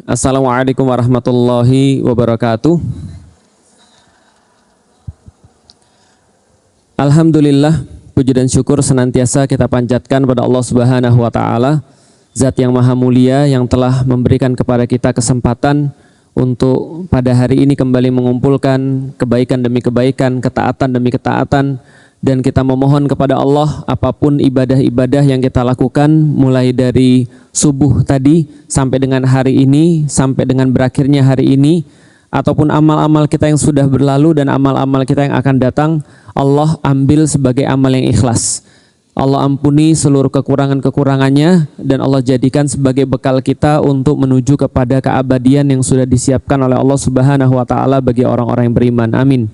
Assalamualaikum warahmatullahi wabarakatuh. Alhamdulillah, puji dan syukur senantiasa kita panjatkan pada Allah Subhanahu wa taala, Zat yang maha mulia yang telah memberikan kepada kita kesempatan untuk pada hari ini kembali mengumpulkan kebaikan demi kebaikan, ketaatan demi ketaatan, dan kita memohon kepada Allah apapun ibadah-ibadah yang kita lakukan mulai dari subuh tadi sampai dengan hari ini, sampai dengan berakhirnya hari ini, ataupun amal-amal kita yang sudah berlalu dan amal-amal kita yang akan datang, Allah ambil sebagai amal yang ikhlas. Allah ampuni seluruh kekurangan-kekurangannya dan Allah jadikan sebagai bekal kita untuk menuju kepada keabadian yang sudah disiapkan oleh Allah Subhanahu wa taala bagi orang-orang yang beriman. Amin.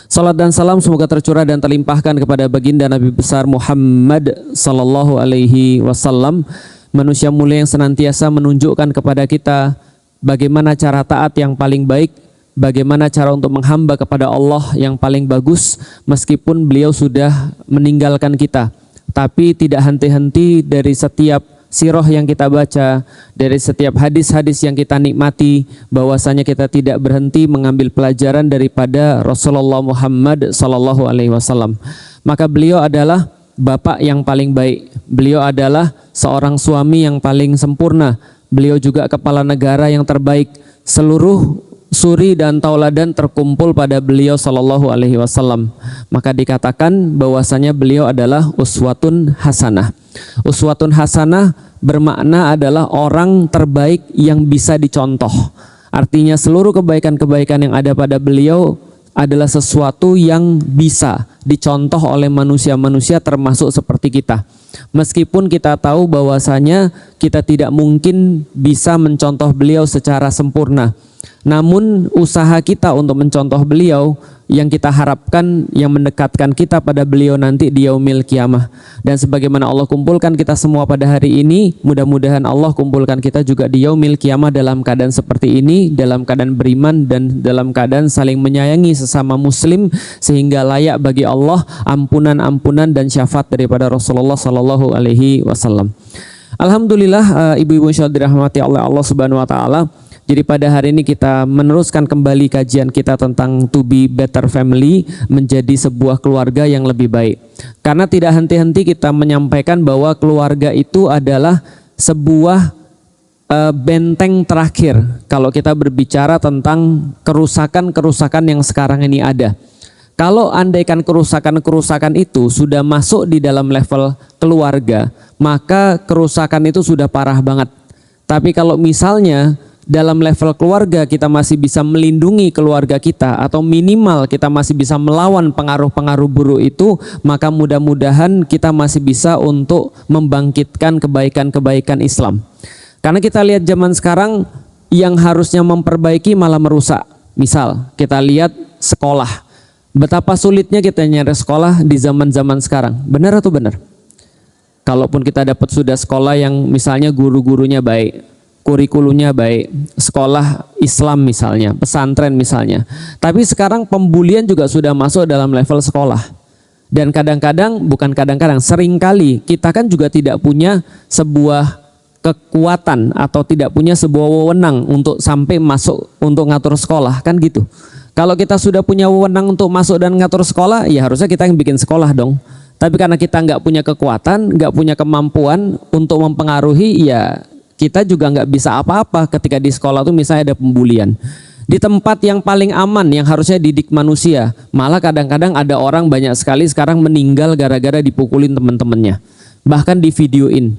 Salat dan salam semoga tercurah dan terlimpahkan kepada baginda Nabi besar Muhammad sallallahu alaihi wasallam, manusia mulia yang senantiasa menunjukkan kepada kita bagaimana cara taat yang paling baik, bagaimana cara untuk menghamba kepada Allah yang paling bagus meskipun beliau sudah meninggalkan kita. Tapi tidak henti-henti dari setiap sirah yang kita baca, dari setiap hadis-hadis yang kita nikmati, bahwasanya kita tidak berhenti mengambil pelajaran daripada Rasulullah Muhammad sallallahu alaihi wasallam. Maka beliau adalah bapak yang paling baik, beliau adalah seorang suami yang paling sempurna, beliau juga kepala negara yang terbaik. Seluruh suri dan tauladan terkumpul pada beliau sallallahu alaihi wasallam. Maka dikatakan bahwasanya beliau adalah uswatun hasanah. Uswatun hasanah bermakna adalah orang terbaik yang bisa dicontoh. Artinya seluruh kebaikan-kebaikan yang ada pada beliau adalah sesuatu yang bisa dicontoh oleh manusia-manusia termasuk seperti kita. Meskipun kita tahu bahwasanya kita tidak mungkin bisa mencontoh beliau secara sempurna, namun usaha kita untuk mencontoh beliau yang kita harapkan yang mendekatkan kita pada beliau nanti di yaumil kiamah. Dan sebagaimana Allah kumpulkan kita semua pada hari ini, mudah-mudahan Allah kumpulkan kita juga di yaumil kiamah dalam keadaan seperti ini, dalam keadaan beriman dan dalam keadaan saling menyayangi sesama muslim, sehingga layak bagi Allah ampunan-ampunan dan syafaat daripada Rasulullah sallallahu alaihi wasallam. Alhamdulillah, ibu-ibu insyaallah dirahmati oleh Allah Subhanahu wa taala. Jadi pada hari ini kita meneruskan kembali kajian kita tentang to be better family, menjadi sebuah keluarga yang lebih baik. Karena tidak henti-henti kita menyampaikan bahwa keluarga itu adalah sebuah benteng terakhir kalau kita berbicara tentang kerusakan-kerusakan yang sekarang ini ada. Kalau andaikan kerusakan-kerusakan itu sudah masuk di dalam level keluarga, maka kerusakan itu sudah parah banget. Tapi kalau misalnya dalam level keluarga kita masih bisa melindungi keluarga kita, atau minimal kita masih bisa melawan pengaruh-pengaruh buruk itu, maka mudah-mudahan kita masih bisa untuk membangkitkan kebaikan-kebaikan Islam. Karena kita lihat zaman sekarang yang harusnya memperbaiki malah merusak. Misal kita lihat sekolah, betapa sulitnya kita nyari sekolah di zaman-zaman sekarang. Benar atau benar? Kalaupun kita dapat sudah sekolah yang misalnya guru-gurunya baik, kurikulumnya baik, sekolah Islam misalnya, pesantren misalnya. Tapi sekarang pembulian juga sudah masuk dalam level sekolah. Dan kadang-kadang, bukan kadang-kadang, seringkali kita kan juga tidak punya sebuah kekuatan atau tidak punya sebuah wewenang untuk sampai masuk untuk ngatur sekolah, kan gitu. Kalau kita sudah punya wewenang untuk masuk dan ngatur sekolah, ya harusnya kita yang bikin sekolah dong. Tapi karena kita nggak punya kekuatan, nggak punya kemampuan untuk mempengaruhi, ya kita juga nggak bisa apa-apa ketika di sekolah tuh misalnya ada pembulian. Di tempat yang paling aman yang harusnya didik manusia, malah kadang-kadang ada orang banyak sekali sekarang meninggal gara-gara dipukulin teman-temannya. Bahkan di videoin.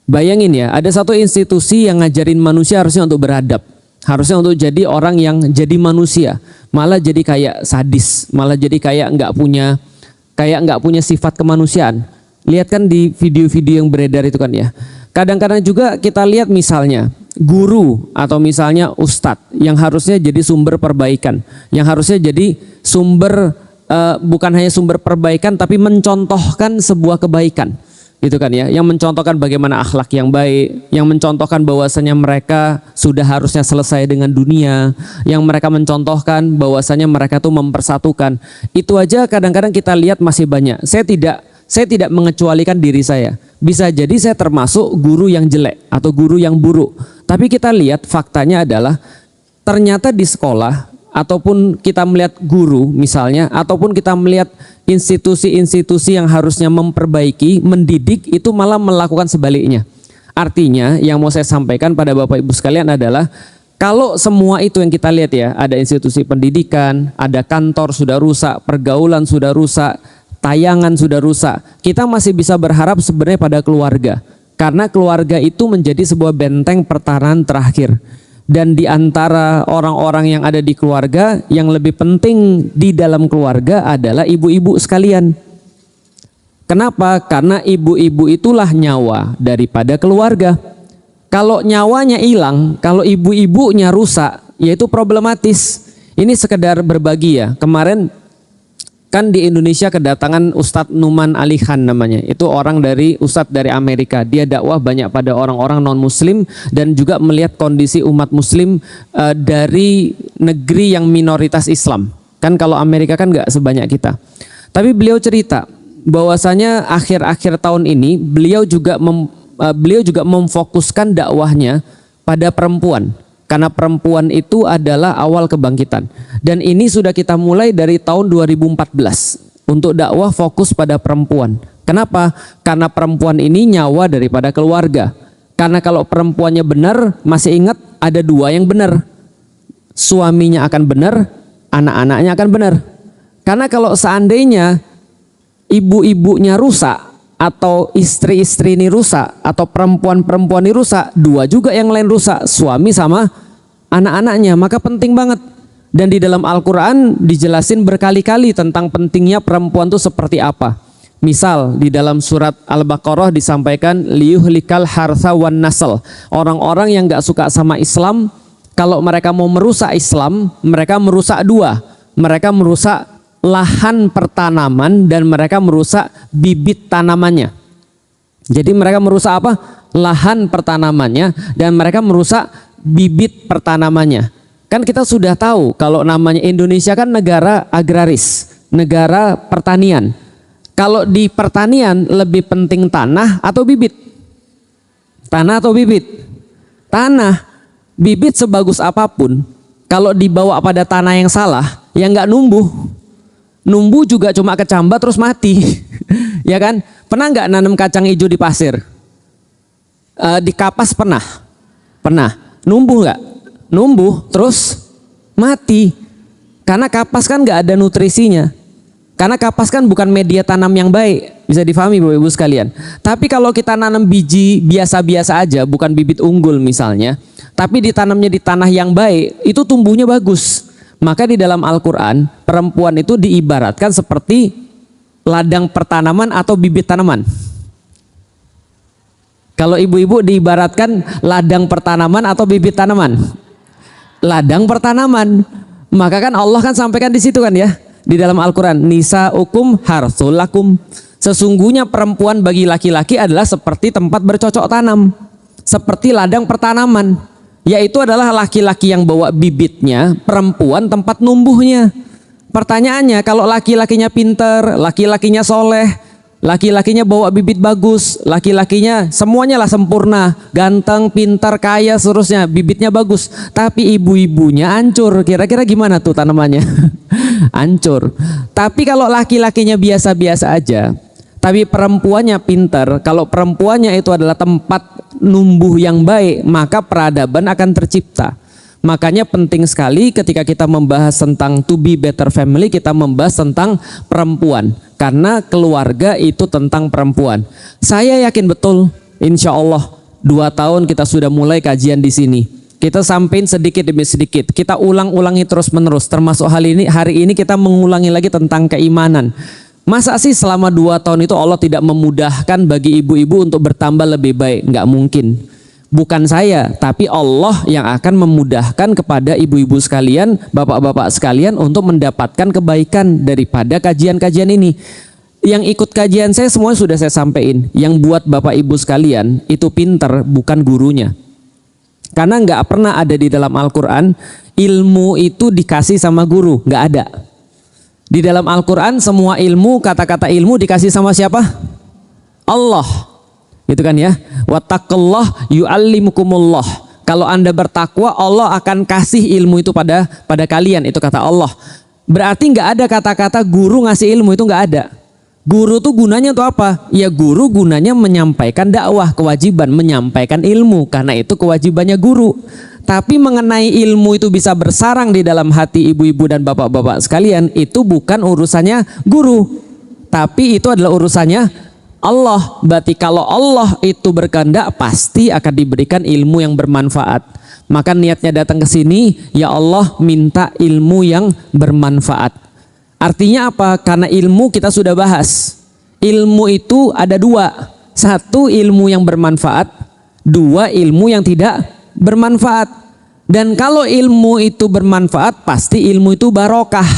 Bayangin ya, ada satu institusi yang ngajarin manusia harusnya untuk beradab. Harusnya untuk jadi orang yang jadi manusia. Malah jadi kayak sadis, malah jadi kayak nggak punya sifat kemanusiaan. Lihat kan di video-video yang beredar itu kan ya. Kadang-kadang juga kita lihat misalnya guru atau misalnya ustadz yang harusnya jadi sumber perbaikan, yang harusnya jadi sumber bukan hanya sumber perbaikan tapi mencontohkan sebuah kebaikan, gitu kan ya, yang mencontohkan bagaimana akhlak yang baik, yang mencontohkan bahwasanya mereka sudah harusnya selesai dengan dunia, yang mereka mencontohkan bahwasanya mereka tuh mempersatukan. Itu aja kadang-kadang kita lihat masih banyak. Saya saya tidak mengecualikan diri saya. Bisa jadi saya termasuk guru yang jelek atau guru yang buruk. Tapi kita lihat faktanya adalah ternyata di sekolah ataupun kita melihat guru misalnya, ataupun kita melihat institusi-institusi yang harusnya memperbaiki, mendidik, itu malah melakukan sebaliknya. Artinya yang mau saya sampaikan pada Bapak Ibu sekalian adalah kalau semua itu yang kita lihat ya, ada institusi pendidikan, ada kantor sudah rusak, pergaulan sudah rusak, tayangan sudah rusak, kita masih bisa berharap sebenarnya pada keluarga. Karena keluarga itu menjadi sebuah benteng pertahanan terakhir. Dan di antara orang-orang yang ada di keluarga, yang lebih penting di dalam keluarga adalah ibu-ibu sekalian. Kenapa? Karena ibu-ibu itulah nyawa daripada keluarga. Kalau nyawanya hilang, kalau ibu-ibunya rusak, ya itu problematis. Ini sekedar berbagi ya. Kemarin kan di Indonesia kedatangan Ustadz Numan Ali Khan namanya. Itu orang dari Ustadz dari Amerika. Dia dakwah banyak pada orang-orang non-muslim dan juga melihat kondisi umat muslim dari negeri yang minoritas Islam. Kan kalau Amerika kan nggak sebanyak kita. Tapi beliau cerita bahwasanya akhir-akhir tahun ini beliau juga memfokuskan dakwahnya pada perempuan. Karena perempuan itu adalah awal kebangkitan. Dan ini sudah kita mulai dari tahun 2014 untuk dakwah fokus pada perempuan. Kenapa? Karena perempuan ini nyawa daripada keluarga. Karena kalau perempuannya benar, masih ingat ada dua yang benar. Suaminya akan benar, anak-anaknya akan benar. Karena kalau seandainya ibu-ibunya rusak, atau istri-istri ini rusak, atau perempuan-perempuan ini rusak, dua juga yang lain rusak, suami sama anak-anaknya, maka penting banget. Dan di dalam Al-Quran dijelasin berkali-kali tentang pentingnya perempuan itu seperti apa. Misal di dalam surat Al-Baqarah disampaikan liyuhlikal harsa wan nasl. Orang-orang yang gak suka sama Islam, kalau mereka mau merusak Islam, mereka merusak dua. Mereka merusak lahan pertanaman dan mereka merusak bibit tanamannya. Jadi mereka merusak apa? Lahan pertanamannya dan mereka merusak bibit pertanamannya. Kan kita sudah tahu kalau namanya Indonesia kan negara agraris, negara pertanian. Kalau di pertanian lebih penting tanah atau bibit? Tanah atau bibit? Tanah. Bibit sebagus apapun, kalau dibawa pada tanah yang salah, ya nggak numbuh. Numbuh juga cuma kecambat terus mati. Ya kan? Pernah nggak nanam kacang hijau di pasir? Di kapas pernah? Pernah. Numbuh nggak? Numbuh terus mati. Karena kapas kan nggak ada nutrisinya. Karena kapas kan bukan media tanam yang baik. Bisa difahami Bapak Ibu sekalian. Tapi kalau kita nanam biji biasa-biasa aja, bukan bibit unggul misalnya, tapi ditanamnya di tanah yang baik, itu tumbuhnya bagus. Maka di dalam Al-Quran, perempuan itu diibaratkan seperti ladang pertanaman atau bibit tanaman. Kalau ibu-ibu diibaratkan ladang pertanaman atau bibit tanaman. Ladang pertanaman. Maka kan Allah kan sampaikan di situ kan ya, di dalam Al-Quran, nisaukum harsul lakum. Sesungguhnya perempuan bagi laki-laki adalah seperti tempat bercocok tanam, seperti ladang pertanaman. Yaitu adalah laki-laki yang bawa bibitnya, perempuan tempat numbuhnya. Pertanyaannya, kalau laki-lakinya pinter, laki-lakinya soleh, laki-lakinya bawa bibit bagus, laki-lakinya semuanya lah sempurna, ganteng, pintar, kaya, seterusnya, bibitnya bagus, tapi ibu-ibunya hancur, kira-kira gimana tuh tanamannya? Hancur. Tapi kalau laki-lakinya biasa-biasa aja, tapi perempuannya pintar, kalau perempuannya itu adalah tempat numbuh yang baik, maka peradaban akan tercipta. Makanya penting sekali ketika kita membahas tentang to be better family, kita membahas tentang perempuan. Karena keluarga itu tentang perempuan. Saya yakin betul, insya Allah 2 tahun kita sudah mulai kajian di sini. Kita sampein sedikit demi sedikit, kita ulang-ulangi terus menerus. Termasuk hari ini kita mengulangi lagi tentang keimanan. Masa sih selama 2 tahun itu Allah tidak memudahkan bagi ibu-ibu untuk bertambah lebih baik? Nggak mungkin. Bukan saya, tapi Allah yang akan memudahkan kepada ibu-ibu sekalian, bapak-bapak sekalian untuk mendapatkan kebaikan daripada kajian-kajian ini. Yang ikut kajian saya semua sudah saya sampaikan. Yang buat bapak ibu sekalian itu pinter, bukan gurunya. Karena nggak pernah ada di dalam Al-Quran ilmu itu dikasih sama guru, nggak ada. Di dalam Al-Quran semua ilmu, kata-kata ilmu dikasih sama siapa? Allah. Gitu kan ya. Wattaqullah yu'allimukumullah. Kalau Anda bertakwa, Allah akan kasih ilmu itu pada kalian. Itu kata Allah. Berarti nggak ada kata-kata guru ngasih ilmu, itu nggak ada. Guru tuh gunanya untuk apa? Ya guru gunanya menyampaikan dakwah, kewajiban menyampaikan ilmu, karena itu kewajibannya guru. Tapi mengenai ilmu itu bisa bersarang di dalam hati ibu-ibu dan bapak-bapak sekalian, itu bukan urusannya guru, tapi itu adalah urusannya Allah. Berarti kalau Allah itu berkehendak, pasti akan diberikan ilmu yang bermanfaat. Maka niatnya datang ke sini, ya Allah minta ilmu yang bermanfaat. Artinya apa? Karena ilmu kita sudah bahas. Ilmu itu ada dua. Satu, ilmu yang bermanfaat. Dua, ilmu yang tidak bermanfaat. Dan kalau ilmu itu bermanfaat, pasti ilmu itu barokah.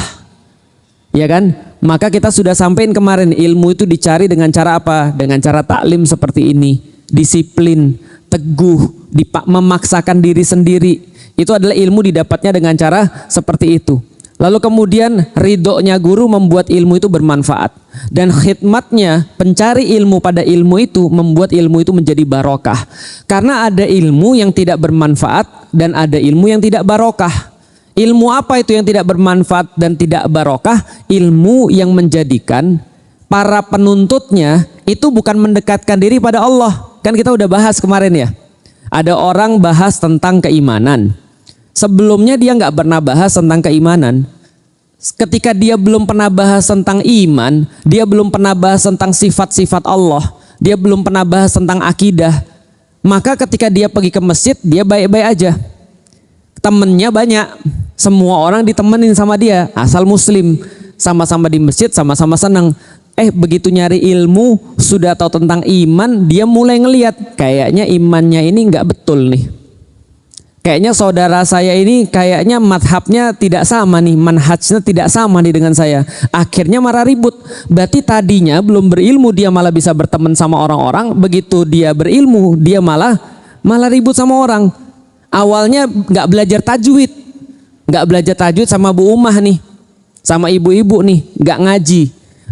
Ya kan? Maka kita sudah sampaikan kemarin, ilmu itu dicari dengan cara apa? Dengan cara taklim seperti ini. Disiplin, teguh, memaksakan diri sendiri. Itu adalah ilmu didapatnya dengan cara seperti itu. Lalu kemudian ridhonya guru membuat ilmu itu bermanfaat. Dan khidmatnya pencari ilmu pada ilmu itu membuat ilmu itu menjadi barokah. Karena ada ilmu yang tidak bermanfaat dan ada ilmu yang tidak barokah. Ilmu apa itu yang tidak bermanfaat dan tidak barokah? Ilmu yang menjadikan para penuntutnya itu bukan mendekatkan diri pada Allah. Kan kita udah bahas kemarin ya. Ada orang bahas tentang keimanan. Sebelumnya dia nggak pernah bahas tentang keimanan. Ketika dia belum pernah bahas tentang iman, dia belum pernah bahas tentang sifat-sifat Allah, dia belum pernah bahas tentang akidah. Maka ketika dia pergi ke masjid, dia baik-baik aja. Temennya banyak, semua orang ditemenin sama dia, asal muslim. Sama-sama di masjid, sama-sama senang. Begitu nyari ilmu, sudah tahu tentang iman, dia mulai ngelihat kayaknya imannya ini nggak betul nih. Kayaknya saudara saya ini kayaknya madhabnya tidak sama nih, manhajnya tidak sama nih dengan saya. Akhirnya marah ribut. Berarti tadinya belum berilmu dia malah bisa berteman sama orang-orang. Begitu dia berilmu dia malah ribut sama orang. Awalnya nggak belajar tajwid sama Bu Umah nih, sama ibu-ibu nih, nggak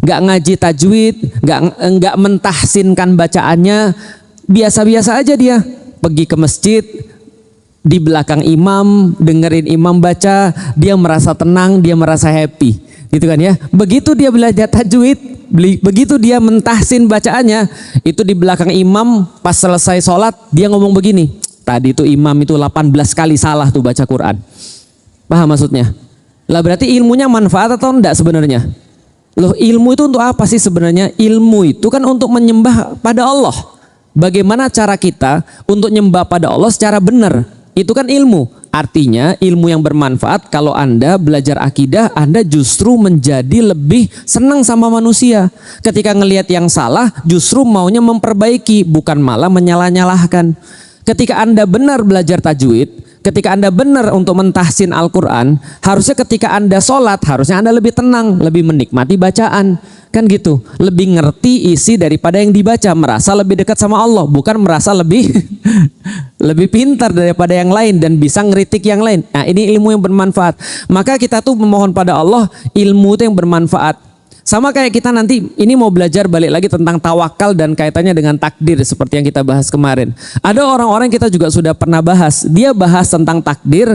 ngaji tajwid, nggak mentahsinkan bacaannya, biasa-biasa aja dia. Pergi ke masjid, di belakang imam, dengerin imam baca, dia merasa tenang, dia merasa happy, gitu kan ya. Begitu dia belajar tajwid, begitu dia mentahsin bacaannya, itu di belakang imam pas selesai sholat dia ngomong begini, tadi itu imam itu 18 kali salah tuh baca Quran. Paham maksudnya? Lah berarti ilmunya manfaat atau enggak sebenarnya? Loh, ilmu itu untuk apa sih sebenarnya? Ilmu itu kan untuk menyembah pada Allah. Bagaimana cara kita untuk nyembah pada Allah secara benar? Itu kan ilmu. Artinya ilmu yang bermanfaat. Kalau Anda belajar akidah, Anda justru menjadi lebih senang sama manusia. Ketika ngelihat yang salah, justru maunya memperbaiki, bukan malah menyalah-nyalahkan. Ketika Anda benar belajar tajwid, ketika Anda benar untuk mentahsin Al-Quran, harusnya ketika Anda sholat, harusnya Anda lebih tenang, lebih menikmati bacaan. Kan gitu, lebih ngerti isi daripada yang dibaca, merasa lebih dekat sama Allah, bukan merasa lebih lebih pintar daripada yang lain dan bisa ngeritik yang lain. Nah, ini ilmu yang bermanfaat. Maka kita tuh memohon pada Allah ilmu itu yang bermanfaat. Sama kayak kita nanti ini mau belajar balik lagi tentang tawakal dan kaitannya dengan takdir seperti yang kita bahas kemarin. Ada orang-orang kita juga sudah pernah bahas, dia bahas tentang takdir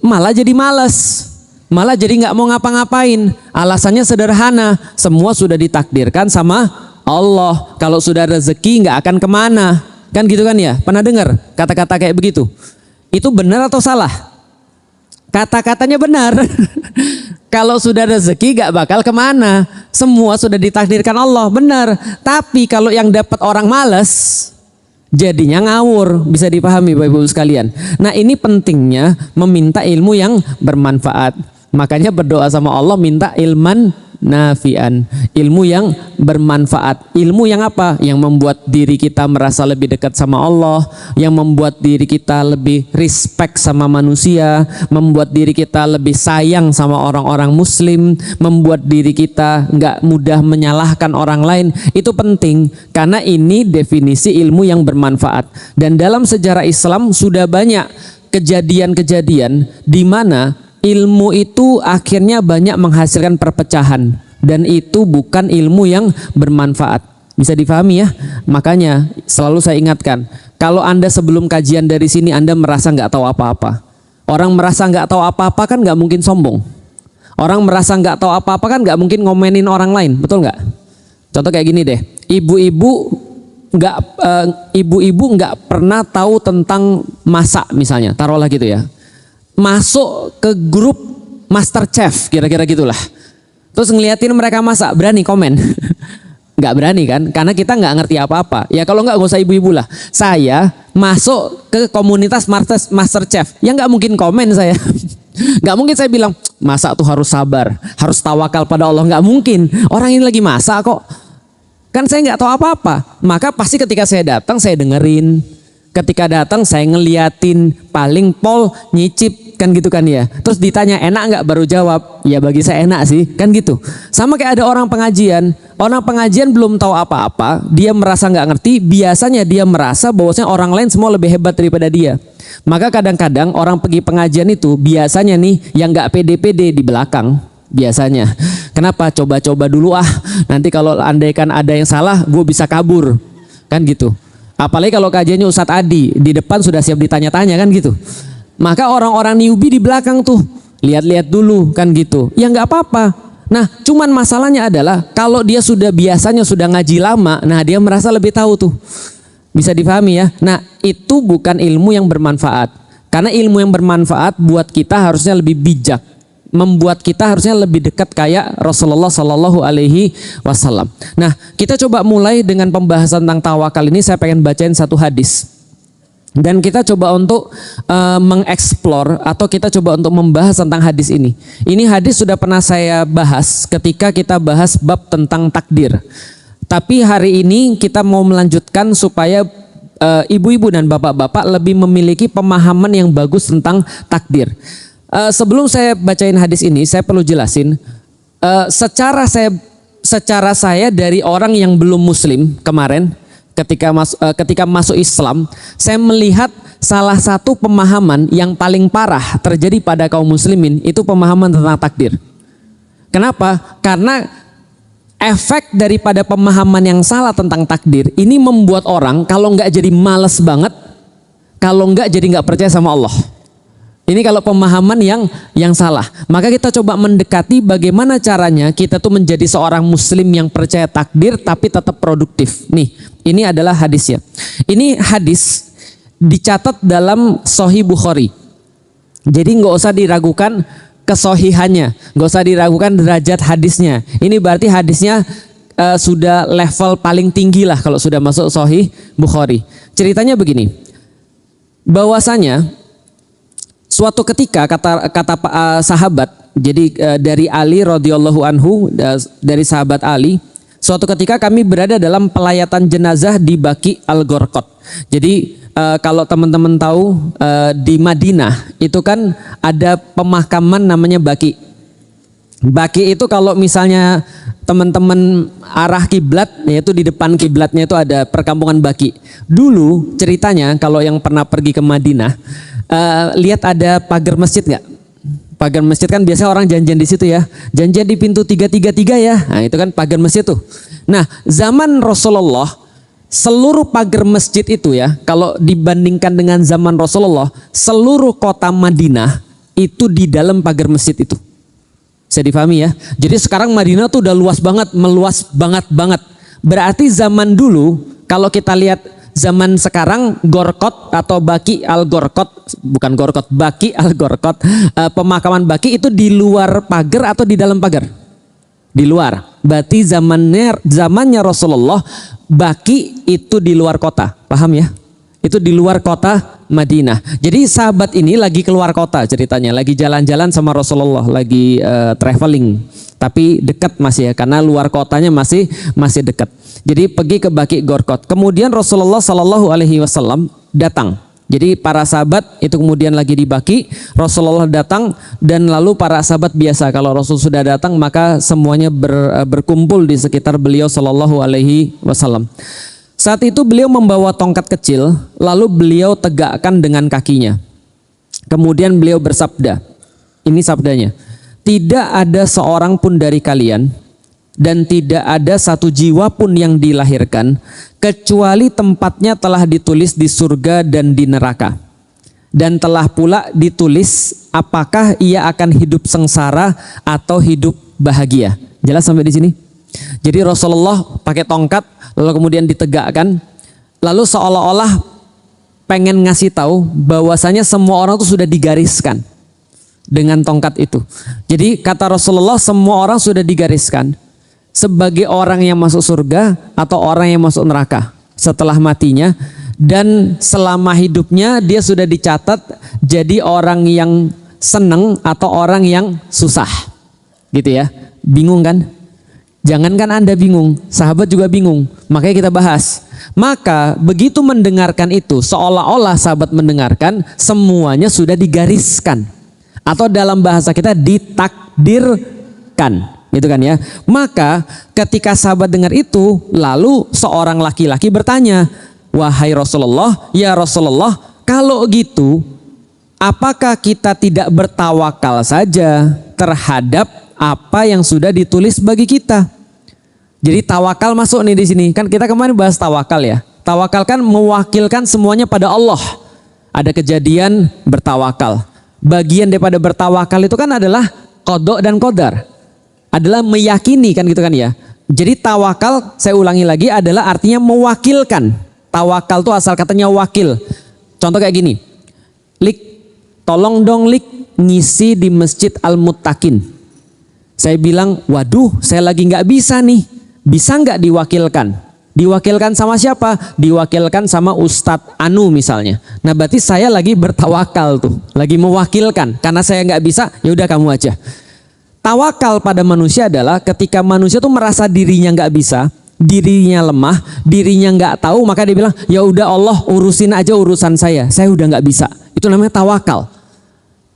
malah jadi malas. Malah jadi nggak mau ngapa-ngapain. Alasannya sederhana, semua sudah ditakdirkan sama Allah. Kalau sudah rezeki nggak akan kemana. Kan gitu kan ya? Pernah dengar kata-kata kayak begitu? Itu benar atau salah? Kata-katanya benar. Kalau sudah rezeki nggak bakal kemana. Semua sudah ditakdirkan Allah, benar. Tapi kalau yang dapat orang malas, jadinya ngawur. Bisa dipahami Bapak Ibu sekalian. Nah, ini pentingnya meminta ilmu yang bermanfaat. Makanya berdoa sama Allah minta ilman nafian, ilmu yang bermanfaat. Ilmu yang apa? Yang membuat diri kita merasa lebih dekat sama Allah, yang membuat diri kita lebih respect sama manusia, membuat diri kita lebih sayang sama orang-orang muslim, membuat diri kita nggak mudah menyalahkan orang lain. Itu penting karena ini definisi ilmu yang bermanfaat. Dan dalam sejarah Islam sudah banyak kejadian-kejadian di mana ilmu itu akhirnya banyak menghasilkan perpecahan dan itu bukan ilmu yang bermanfaat. Bisa difahami ya? Makanya selalu saya ingatkan, kalau Anda sebelum kajian dari sini Anda merasa nggak tahu apa-apa. Orang merasa nggak tahu apa-apa kan nggak mungkin sombong. Orang merasa nggak tahu apa-apa kan nggak mungkin ngomenin orang lain, betul nggak? Contoh kayak gini deh, ibu-ibu nggak pernah tahu tentang masak misalnya, taruhlah gitu ya. Masuk ke grup MasterChef, kira-kira gitulah. Terus ngeliatin mereka masak, berani komen? Nggak berani kan? Karena kita nggak ngerti apa-apa. Ya kalau nggak usah ibu-ibu lah. Saya masuk ke komunitas MasterChef, ya nggak mungkin komen saya. Nggak mungkin saya bilang masak tuh harus sabar, harus tawakal pada Allah. Nggak mungkin. Orang ini lagi masak kok. Kan saya nggak tahu apa-apa. Maka pasti ketika saya datang saya dengerin. Ketika datang saya ngeliatin, paling pol nyicip kan gitu kan ya. Terus ditanya enak nggak, baru jawab ya bagi saya enak sih kan gitu. Sama kayak ada orang pengajian belum tahu apa-apa, dia merasa nggak ngerti. Biasanya dia merasa bahwasanya orang lain semua lebih hebat daripada dia. Maka kadang-kadang orang pergi pengajian itu biasanya nih yang nggak pede-pede di belakang. Biasanya kenapa, coba-coba dulu nanti kalau andaikan ada yang salah gue bisa kabur kan gitu. Apalagi kalau kajiannya Ustadz Adi, di depan sudah siap ditanya-tanya kan gitu. Maka orang-orang newbie di belakang tuh lihat-lihat dulu kan gitu. Ya nggak apa-apa. Nah cuman masalahnya adalah kalau dia biasanya sudah ngaji lama, nah dia merasa lebih tahu tuh. Bisa dipahami ya. Nah itu bukan ilmu yang bermanfaat. Karena ilmu yang bermanfaat buat kita harusnya lebih bijak, membuat kita harusnya lebih dekat kayak Rasulullah Shallallahu Alaihi Wasallam. Nah kita coba mulai dengan pembahasan tentang tawakal ini. Saya pengen bacain satu hadis dan kita coba untuk mengeksplor atau kita coba untuk membahas tentang hadis ini. Ini hadis sudah pernah saya bahas ketika kita bahas bab tentang takdir. Tapi hari ini kita mau melanjutkan supaya ibu-ibu dan bapak-bapak lebih memiliki pemahaman yang bagus tentang takdir. Sebelum saya bacain hadis ini, saya perlu jelasin secara saya dari orang yang belum muslim kemarin ketika masuk Islam, saya melihat salah satu pemahaman yang paling parah terjadi pada kaum muslimin itu pemahaman tentang takdir. Kenapa? Karena efek daripada pemahaman yang salah tentang takdir ini membuat orang kalau nggak jadi males banget, kalau nggak jadi nggak percaya sama Allah. Ini kalau pemahaman yang salah. Maka kita coba mendekati bagaimana caranya kita tuh menjadi seorang muslim yang percaya takdir tapi tetap produktif. Nih, ini adalah hadisnya. Ini hadis dicatat dalam Sahih Bukhari. Jadi nggak usah diragukan kesohihannya, nggak usah diragukan derajat hadisnya. Ini berarti hadisnya sudah level paling tinggi lah kalau sudah masuk Sahih Bukhari. Ceritanya begini, bahwasanya suatu ketika kata sahabat, jadi dari Ali radhiyallahu anhu, dari sahabat Ali, suatu ketika kami berada dalam pelayatan jenazah di Baqi Al-Gharqad. Jadi kalau teman-teman tahu di Madinah itu kan ada pemakaman namanya Baqi. Baqi itu kalau misalnya teman-teman arah kiblat, yaitu di depan kiblatnya itu ada perkampungan Baqi. Dulu ceritanya kalau yang pernah pergi ke Madinah, lihat ada pagar masjid nggak? Pagar masjid kan biasa orang janjian di situ ya, janjian di pintu 333 ya. Nah itu kan pagar masjid tuh. Nah zaman Rasulullah seluruh pagar masjid itu ya, kalau dibandingkan dengan zaman Rasulullah, seluruh kota Madinah itu di dalam pagar masjid itu. Bisa difahami ya. Jadi sekarang Madinah tuh udah luas banget, meluas banget. Berarti zaman dulu kalau kita lihat zaman sekarang Gorkot atau Baqi Al-Gharqad, bukan Gorkot, Baqi Al-Gharqad, pemakaman Baqi itu di luar pagar atau di dalam pagar? Di luar. Berarti zamannya Rasulullah Baqi itu di luar kota, paham ya? Itu di luar kota Madinah. Jadi sahabat ini lagi keluar kota ceritanya, lagi jalan-jalan sama Rasulullah, lagi traveling, tapi dekat masih ya, karena luar kotanya masih dekat. Jadi pergi ke Baqi Gharqad. Kemudian Rasulullah Shallallahu Alaihi Wasallam datang. Jadi para sahabat itu kemudian lagi di Baqi, Rasulullah datang dan lalu para sahabat biasa kalau Rasul sudah datang maka semuanya berkumpul di sekitar beliau Shallallahu Alaihi Wasallam. Saat itu beliau membawa tongkat kecil, lalu beliau tegakkan dengan kakinya. Kemudian beliau bersabda, Ini sabdanya. Tidak ada seorang pun dari kalian dan tidak ada satu jiwa pun yang dilahirkan kecuali tempatnya telah ditulis di surga dan di neraka. Dan telah pula ditulis apakah ia akan hidup sengsara atau hidup bahagia. Jelas sampai di sini? Jadi Rasulullah pakai tongkat lalu kemudian ditegakkan, lalu seolah-olah pengen ngasih tahu bahwasanya semua orang itu sudah digariskan dengan tongkat itu. Jadi kata Rasulullah, semua orang sudah digariskan sebagai orang yang masuk surga atau orang yang masuk neraka setelah matinya, dan selama hidupnya dia sudah dicatat jadi orang yang seneng atau orang yang susah. Gitu ya. Bingung kan? Jangankan Anda bingung, sahabat juga bingung. Makanya kita bahas. Maka begitu mendengarkan itu, seolah-olah sahabat mendengarkan semuanya sudah digariskan, atau dalam bahasa kita ditakdirkan, gitu kan ya. Maka ketika sahabat dengar itu, lalu seorang laki-laki bertanya, wahai Rasulullah, ya Rasulullah, kalau gitu apakah kita tidak bertawakal saja terhadap apa yang sudah ditulis bagi kita? Jadi tawakal masuk nih di sini. Kan kita kemarin bahas tawakal ya. Tawakal kan mewakilkan semuanya pada Allah. Ada kejadian bertawakal. Bagian daripada bertawakal itu kan adalah qada dan qadar. Adalah meyakini kan gitu kan ya. Jadi tawakal, saya ulangi lagi, adalah artinya mewakilkan. Tawakal itu asal katanya wakil. Contoh kayak gini. Lik, tolong dong Lik ngisi di Masjid Al-Muttaqin. Saya bilang, waduh saya lagi nggak bisa nih. Bisa nggak diwakilkan? Diwakilkan sama siapa? Diwakilkan sama Ustadz Anu misalnya. Nah berarti saya lagi bertawakal tuh, lagi mewakilkan. Karena saya nggak bisa, ya udah kamu aja. Tawakal pada manusia adalah ketika manusia tuh merasa dirinya nggak bisa, dirinya lemah, dirinya nggak tahu, maka dia bilang, ya udah Allah urusin aja urusan saya udah nggak bisa. Itu namanya tawakal.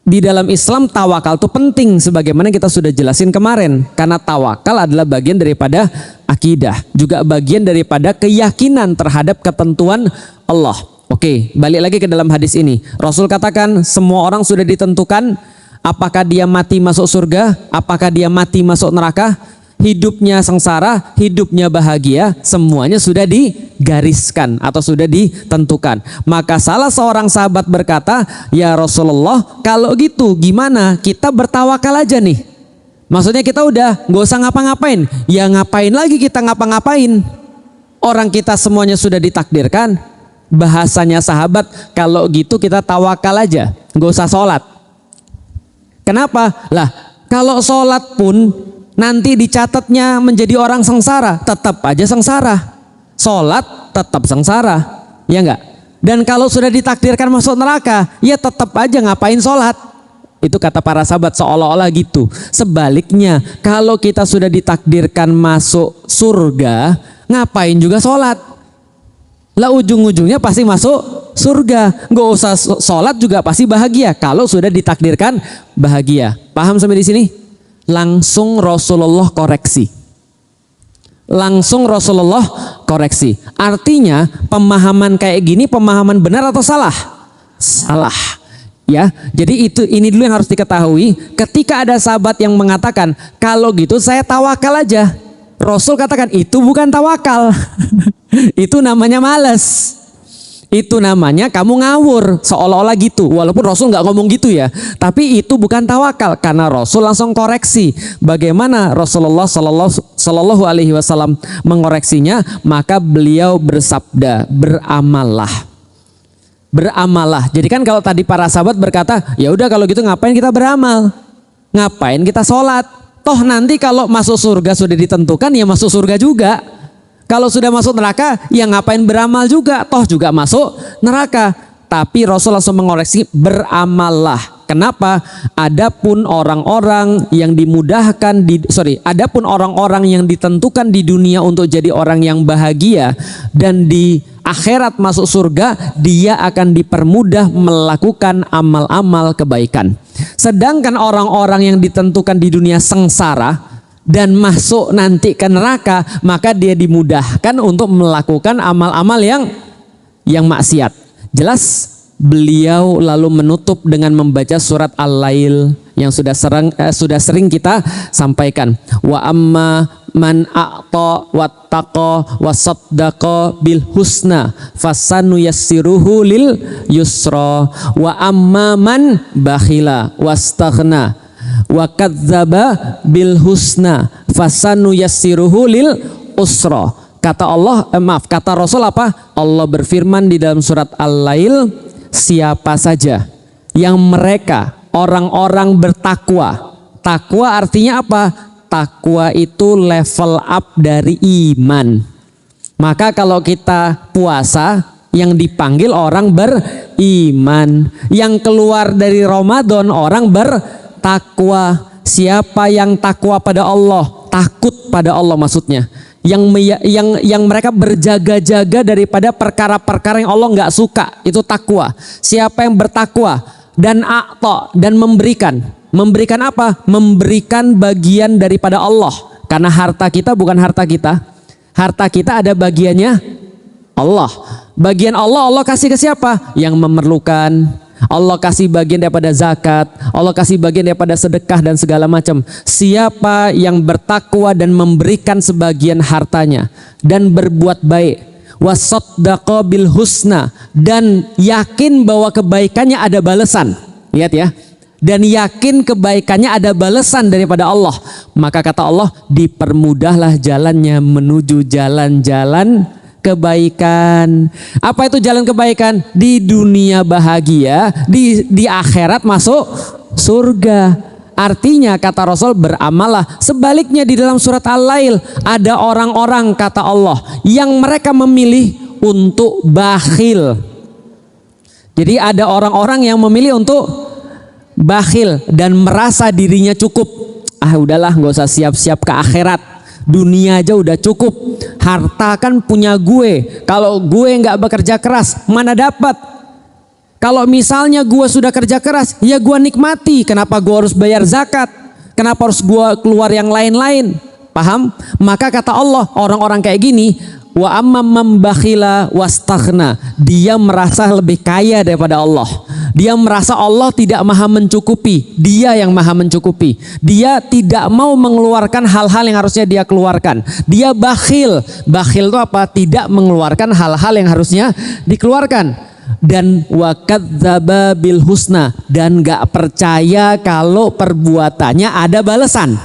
Di dalam Islam tawakal itu penting sebagaimana kita sudah jelasin kemarin, karena tawakal adalah bagian daripada akidah, juga bagian daripada keyakinan terhadap ketentuan Allah. Oke, balik lagi ke dalam hadis ini. Rasul katakan semua orang sudah ditentukan, apakah dia mati masuk surga, apakah dia mati masuk neraka, hidupnya sengsara, hidupnya bahagia, semuanya sudah digariskan atau sudah ditentukan. Maka salah seorang sahabat berkata, ya Rasulullah, kalau gitu gimana kita bertawakal aja nih? Maksudnya kita udah nggak usah ngapa-ngapain. Ya ngapain lagi kita ngapa-ngapain? Orang kita semuanya sudah ditakdirkan. Bahasanya sahabat, kalau gitu kita tawakal aja, nggak usah sholat. Kenapa? Lah kalau sholat pun nanti dicatatnya menjadi orang sengsara, tetap aja sengsara. Sholat tetap sengsara, ya enggak? Dan kalau sudah ditakdirkan masuk neraka, ya tetap aja ngapain sholat? Itu kata para sahabat seolah-olah gitu. Sebaliknya, kalau kita sudah ditakdirkan masuk surga, ngapain juga sholat? Lah ujung-ujungnya pasti masuk surga. Nggak usah sholat juga pasti bahagia kalau sudah ditakdirkan bahagia. Paham sampai di sini? Langsung Rasulullah koreksi. Langsung Rasulullah koreksi. Artinya pemahaman kayak gini pemahaman benar atau salah? Salah. Ya, jadi ini dulu yang harus diketahui. Ketika ada sahabat yang mengatakan, kalau gitu saya tawakal aja. Rasul katakan itu bukan tawakal. Itu namanya malas. Itu namanya kamu ngawur, seolah-olah gitu. Walaupun Rasul nggak ngomong gitu ya, tapi itu bukan tawakal karena Rasul langsung koreksi. Bagaimana Rasulullah Shallallahu Alaihi Wasallam mengoreksinya? Maka beliau bersabda, beramallah. Beramallah. Jadi kan kalau tadi para sahabat berkata, ya udah kalau gitu ngapain kita beramal? Ngapain kita sholat? Toh nanti kalau masuk surga sudah ditentukan ya masuk surga juga. Kalau sudah masuk neraka ya ngapain beramal juga? Toh juga masuk neraka. Tapi Rasul langsung mengoreksi, beramallah. Kenapa? Adapun orang-orang yang dimudahkan adapun orang-orang yang ditentukan di dunia untuk jadi orang yang bahagia dan di akhirat masuk surga, dia akan dipermudah melakukan amal-amal kebaikan. Sedangkan orang-orang yang ditentukan di dunia sengsara dan masuk nanti ke neraka, maka dia dimudahkan untuk melakukan amal-amal yang maksiat. Jelas beliau lalu menutup dengan membaca surat Al-Lail yang sudah sering kita sampaikan. Wa amma man a'ta wattaqa wasaddaqa bil husna fasanu yassiruhu lil yusra wa amma man bakhila wastaghna wa kadzdzaba bil husna fasanu yassiruhu lil usra. Kata Rasul apa? Allah berfirman di dalam surat Al-Lail, siapa saja yang mereka orang-orang bertakwa. Takwa artinya apa? Takwa itu level up dari iman. Maka kalau kita puasa, yang dipanggil orang beriman. Yang keluar dari Ramadan orang bertakwa. Siapa yang takwa pada Allah, takut pada Allah maksudnya. Yang mereka berjaga-jaga daripada perkara-perkara yang Allah nggak suka, itu takwa. Siapa yang bertakwa dan a'ta dan memberikan apa? Memberikan bagian daripada Allah. Karena harta kita bukan harta kita. Harta kita ada bagiannya Allah. Bagian Allah kasih ke siapa? Yang memerlukan. Allah kasih bagian daripada zakat, Allah kasih bagian daripada sedekah dan segala macam. Siapa yang bertakwa dan memberikan sebagian hartanya dan berbuat baik, wasaddaqa bil husna, dan yakin bahwa kebaikannya ada balasan. Lihat ya. Dan yakin kebaikannya ada balasan daripada Allah. Maka kata Allah, dipermudahlah jalannya menuju jalan-jalan kebaikan. Apa itu jalan kebaikan? Di dunia bahagia, di akhirat masuk surga. Artinya kata Rasul, beramallah. Sebaliknya di dalam surat Al-Lail ada orang-orang kata Allah yang mereka memilih untuk bakhil. Jadi ada orang-orang yang memilih untuk bakhil dan merasa dirinya cukup. Udahlah, nggak usah siap-siap ke akhirat. Dunia aja udah cukup. Harta kan punya gue. Kalau gue nggak bekerja keras, mana dapat? Kalau misalnya gue sudah kerja keras, ya gue nikmati. Kenapa gue harus bayar zakat? Kenapa harus gue keluar yang lain-lain? Paham? Maka kata Allah, orang-orang kayak gini, wa amma mambakhila wastaghna, dia merasa lebih kaya daripada Allah. Dia merasa Allah tidak maha mencukupi, dia yang maha mencukupi. Dia tidak mau mengeluarkan hal-hal yang harusnya dia keluarkan. Dia bakhil. Bakhil itu apa? Tidak mengeluarkan hal-hal yang harusnya dikeluarkan. Dan wa kadzdzaba bil husna, dan gak percaya kalau perbuatannya ada balasan.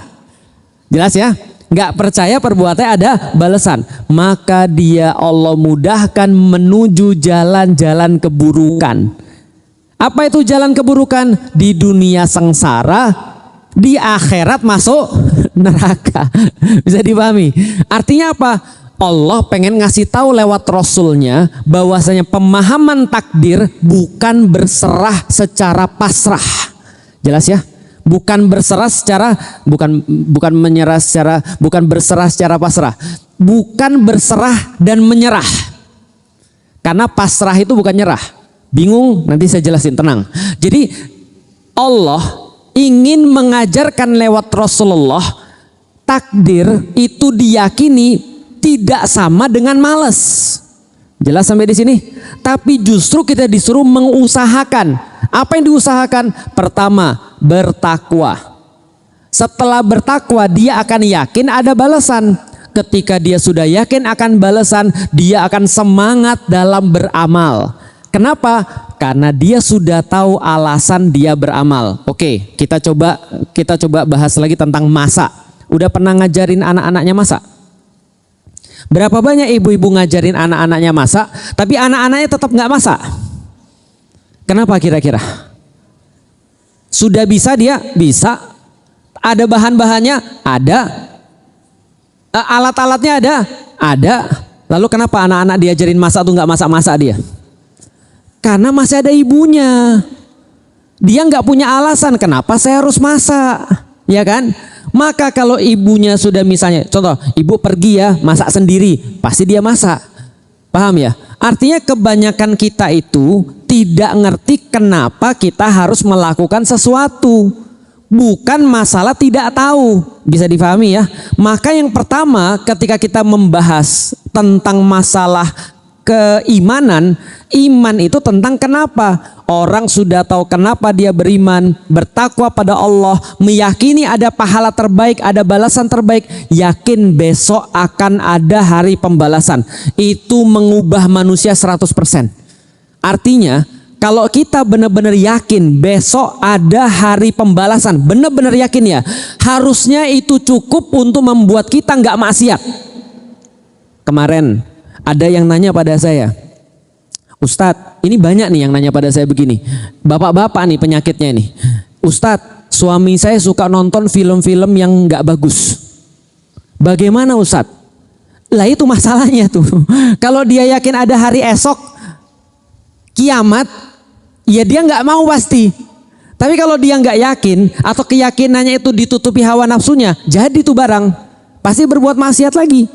Jelas ya? Gak percaya perbuatannya ada balasan. Maka dia Allah mudahkan menuju jalan-jalan keburukan. Apa itu jalan keburukan? Di dunia sengsara, di akhirat masuk neraka. Bisa dipahami? Artinya apa? Allah pengen ngasih tahu lewat Rasulnya bahwasanya pemahaman takdir bukan berserah secara pasrah. Jelas ya? Bukan berserah secara bukan berserah secara pasrah. Bukan berserah dan menyerah. Karena pasrah itu bukan nyerah. Bingung? Nanti saya jelasin, tenang. Jadi Allah ingin mengajarkan lewat Rasulullah, takdir itu diyakini tidak sama dengan malas. Jelas sampai di sini? Tapi justru kita disuruh mengusahakan. Apa yang diusahakan? Pertama, bertakwa. Setelah bertakwa, dia akan yakin ada balasan. Ketika dia sudah yakin akan balasan, dia akan semangat dalam beramal. Kenapa? Karena dia sudah tahu alasan dia beramal. Oke, kita coba bahas lagi tentang masak. Udah pernah ngajarin anak-anaknya masak? Berapa banyak ibu-ibu ngajarin anak-anaknya masak, tapi anak-anaknya tetap nggak masak? Kenapa kira-kira? Sudah bisa dia? Bisa. Ada bahan-bahannya? Ada. Alat-alatnya ada? Ada. Lalu kenapa anak-anak diajarin masak tuh nggak masak-masak dia? Karena masih ada ibunya. Dia nggak punya alasan kenapa saya harus masak, ya kan? Maka kalau ibunya sudah misalnya, contoh ibu pergi ya masak sendiri, pasti dia masak. Paham ya? Artinya kebanyakan kita itu tidak ngerti kenapa kita harus melakukan sesuatu. Bukan masalah tidak tahu. Bisa difahami ya? Maka yang pertama ketika kita membahas tentang masalah keimanan, iman itu tentang kenapa. Orang sudah tahu kenapa dia beriman, bertakwa pada Allah, meyakini ada pahala terbaik, ada balasan terbaik, yakin besok akan ada hari pembalasan. Itu mengubah manusia 100%. Artinya, kalau kita benar-benar yakin besok ada hari pembalasan, benar-benar yakin ya, harusnya itu cukup untuk membuat kita nggak maksiat. Kemarin ada yang nanya pada saya, Ustadz, ini banyak nih yang nanya pada saya begini, bapak-bapak nih penyakitnya nih, Ustadz, suami saya suka nonton film-film yang nggak bagus. Bagaimana Ustadz? Lah itu masalahnya tuh. Kalau dia yakin ada hari esok, kiamat, ya dia nggak mau pasti. Tapi kalau dia nggak yakin atau keyakinannya itu ditutupi hawa nafsunya, jadi tuh barang pasti berbuat maksiat lagi.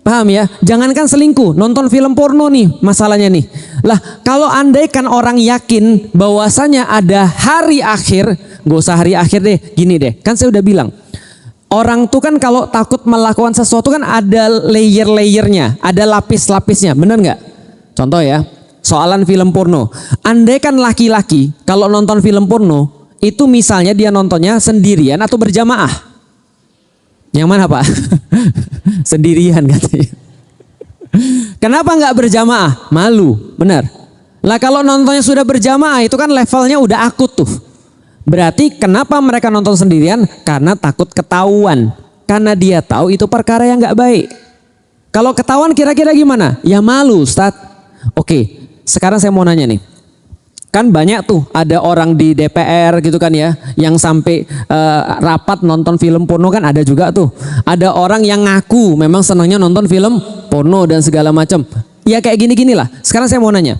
Paham ya? Jangankan selingkuh, nonton film porno nih masalahnya nih. Lah kalau andaikan orang yakin bahwasanya ada hari akhir, gak usah hari akhir deh, gini deh, kan saya udah bilang, orang tuh kan kalau takut melakukan sesuatu kan ada layer-layernya, ada lapis-lapisnya, bener nggak? Contoh ya, soalan film porno. Andaikan laki-laki kalau nonton film porno, itu misalnya dia nontonnya sendirian atau berjamaah. Yang mana Pak? Sendirian katanya. Kenapa nggak berjamaah? Malu, benar. Lah kalau nontonnya sudah berjamaah itu kan levelnya udah akut tuh. Berarti kenapa mereka nonton sendirian? Karena takut ketahuan. Karena dia tahu itu perkara yang nggak baik. Kalau ketahuan kira-kira gimana? Ya malu Ustadz. Oke, sekarang saya mau nanya nih. Kan banyak tuh ada orang di DPR gitu kan ya, yang sampai rapat nonton film porno kan ada juga tuh. Ada orang yang ngaku memang senangnya nonton film porno dan segala macam. Ya kayak gini-gini lah. Sekarang saya mau nanya.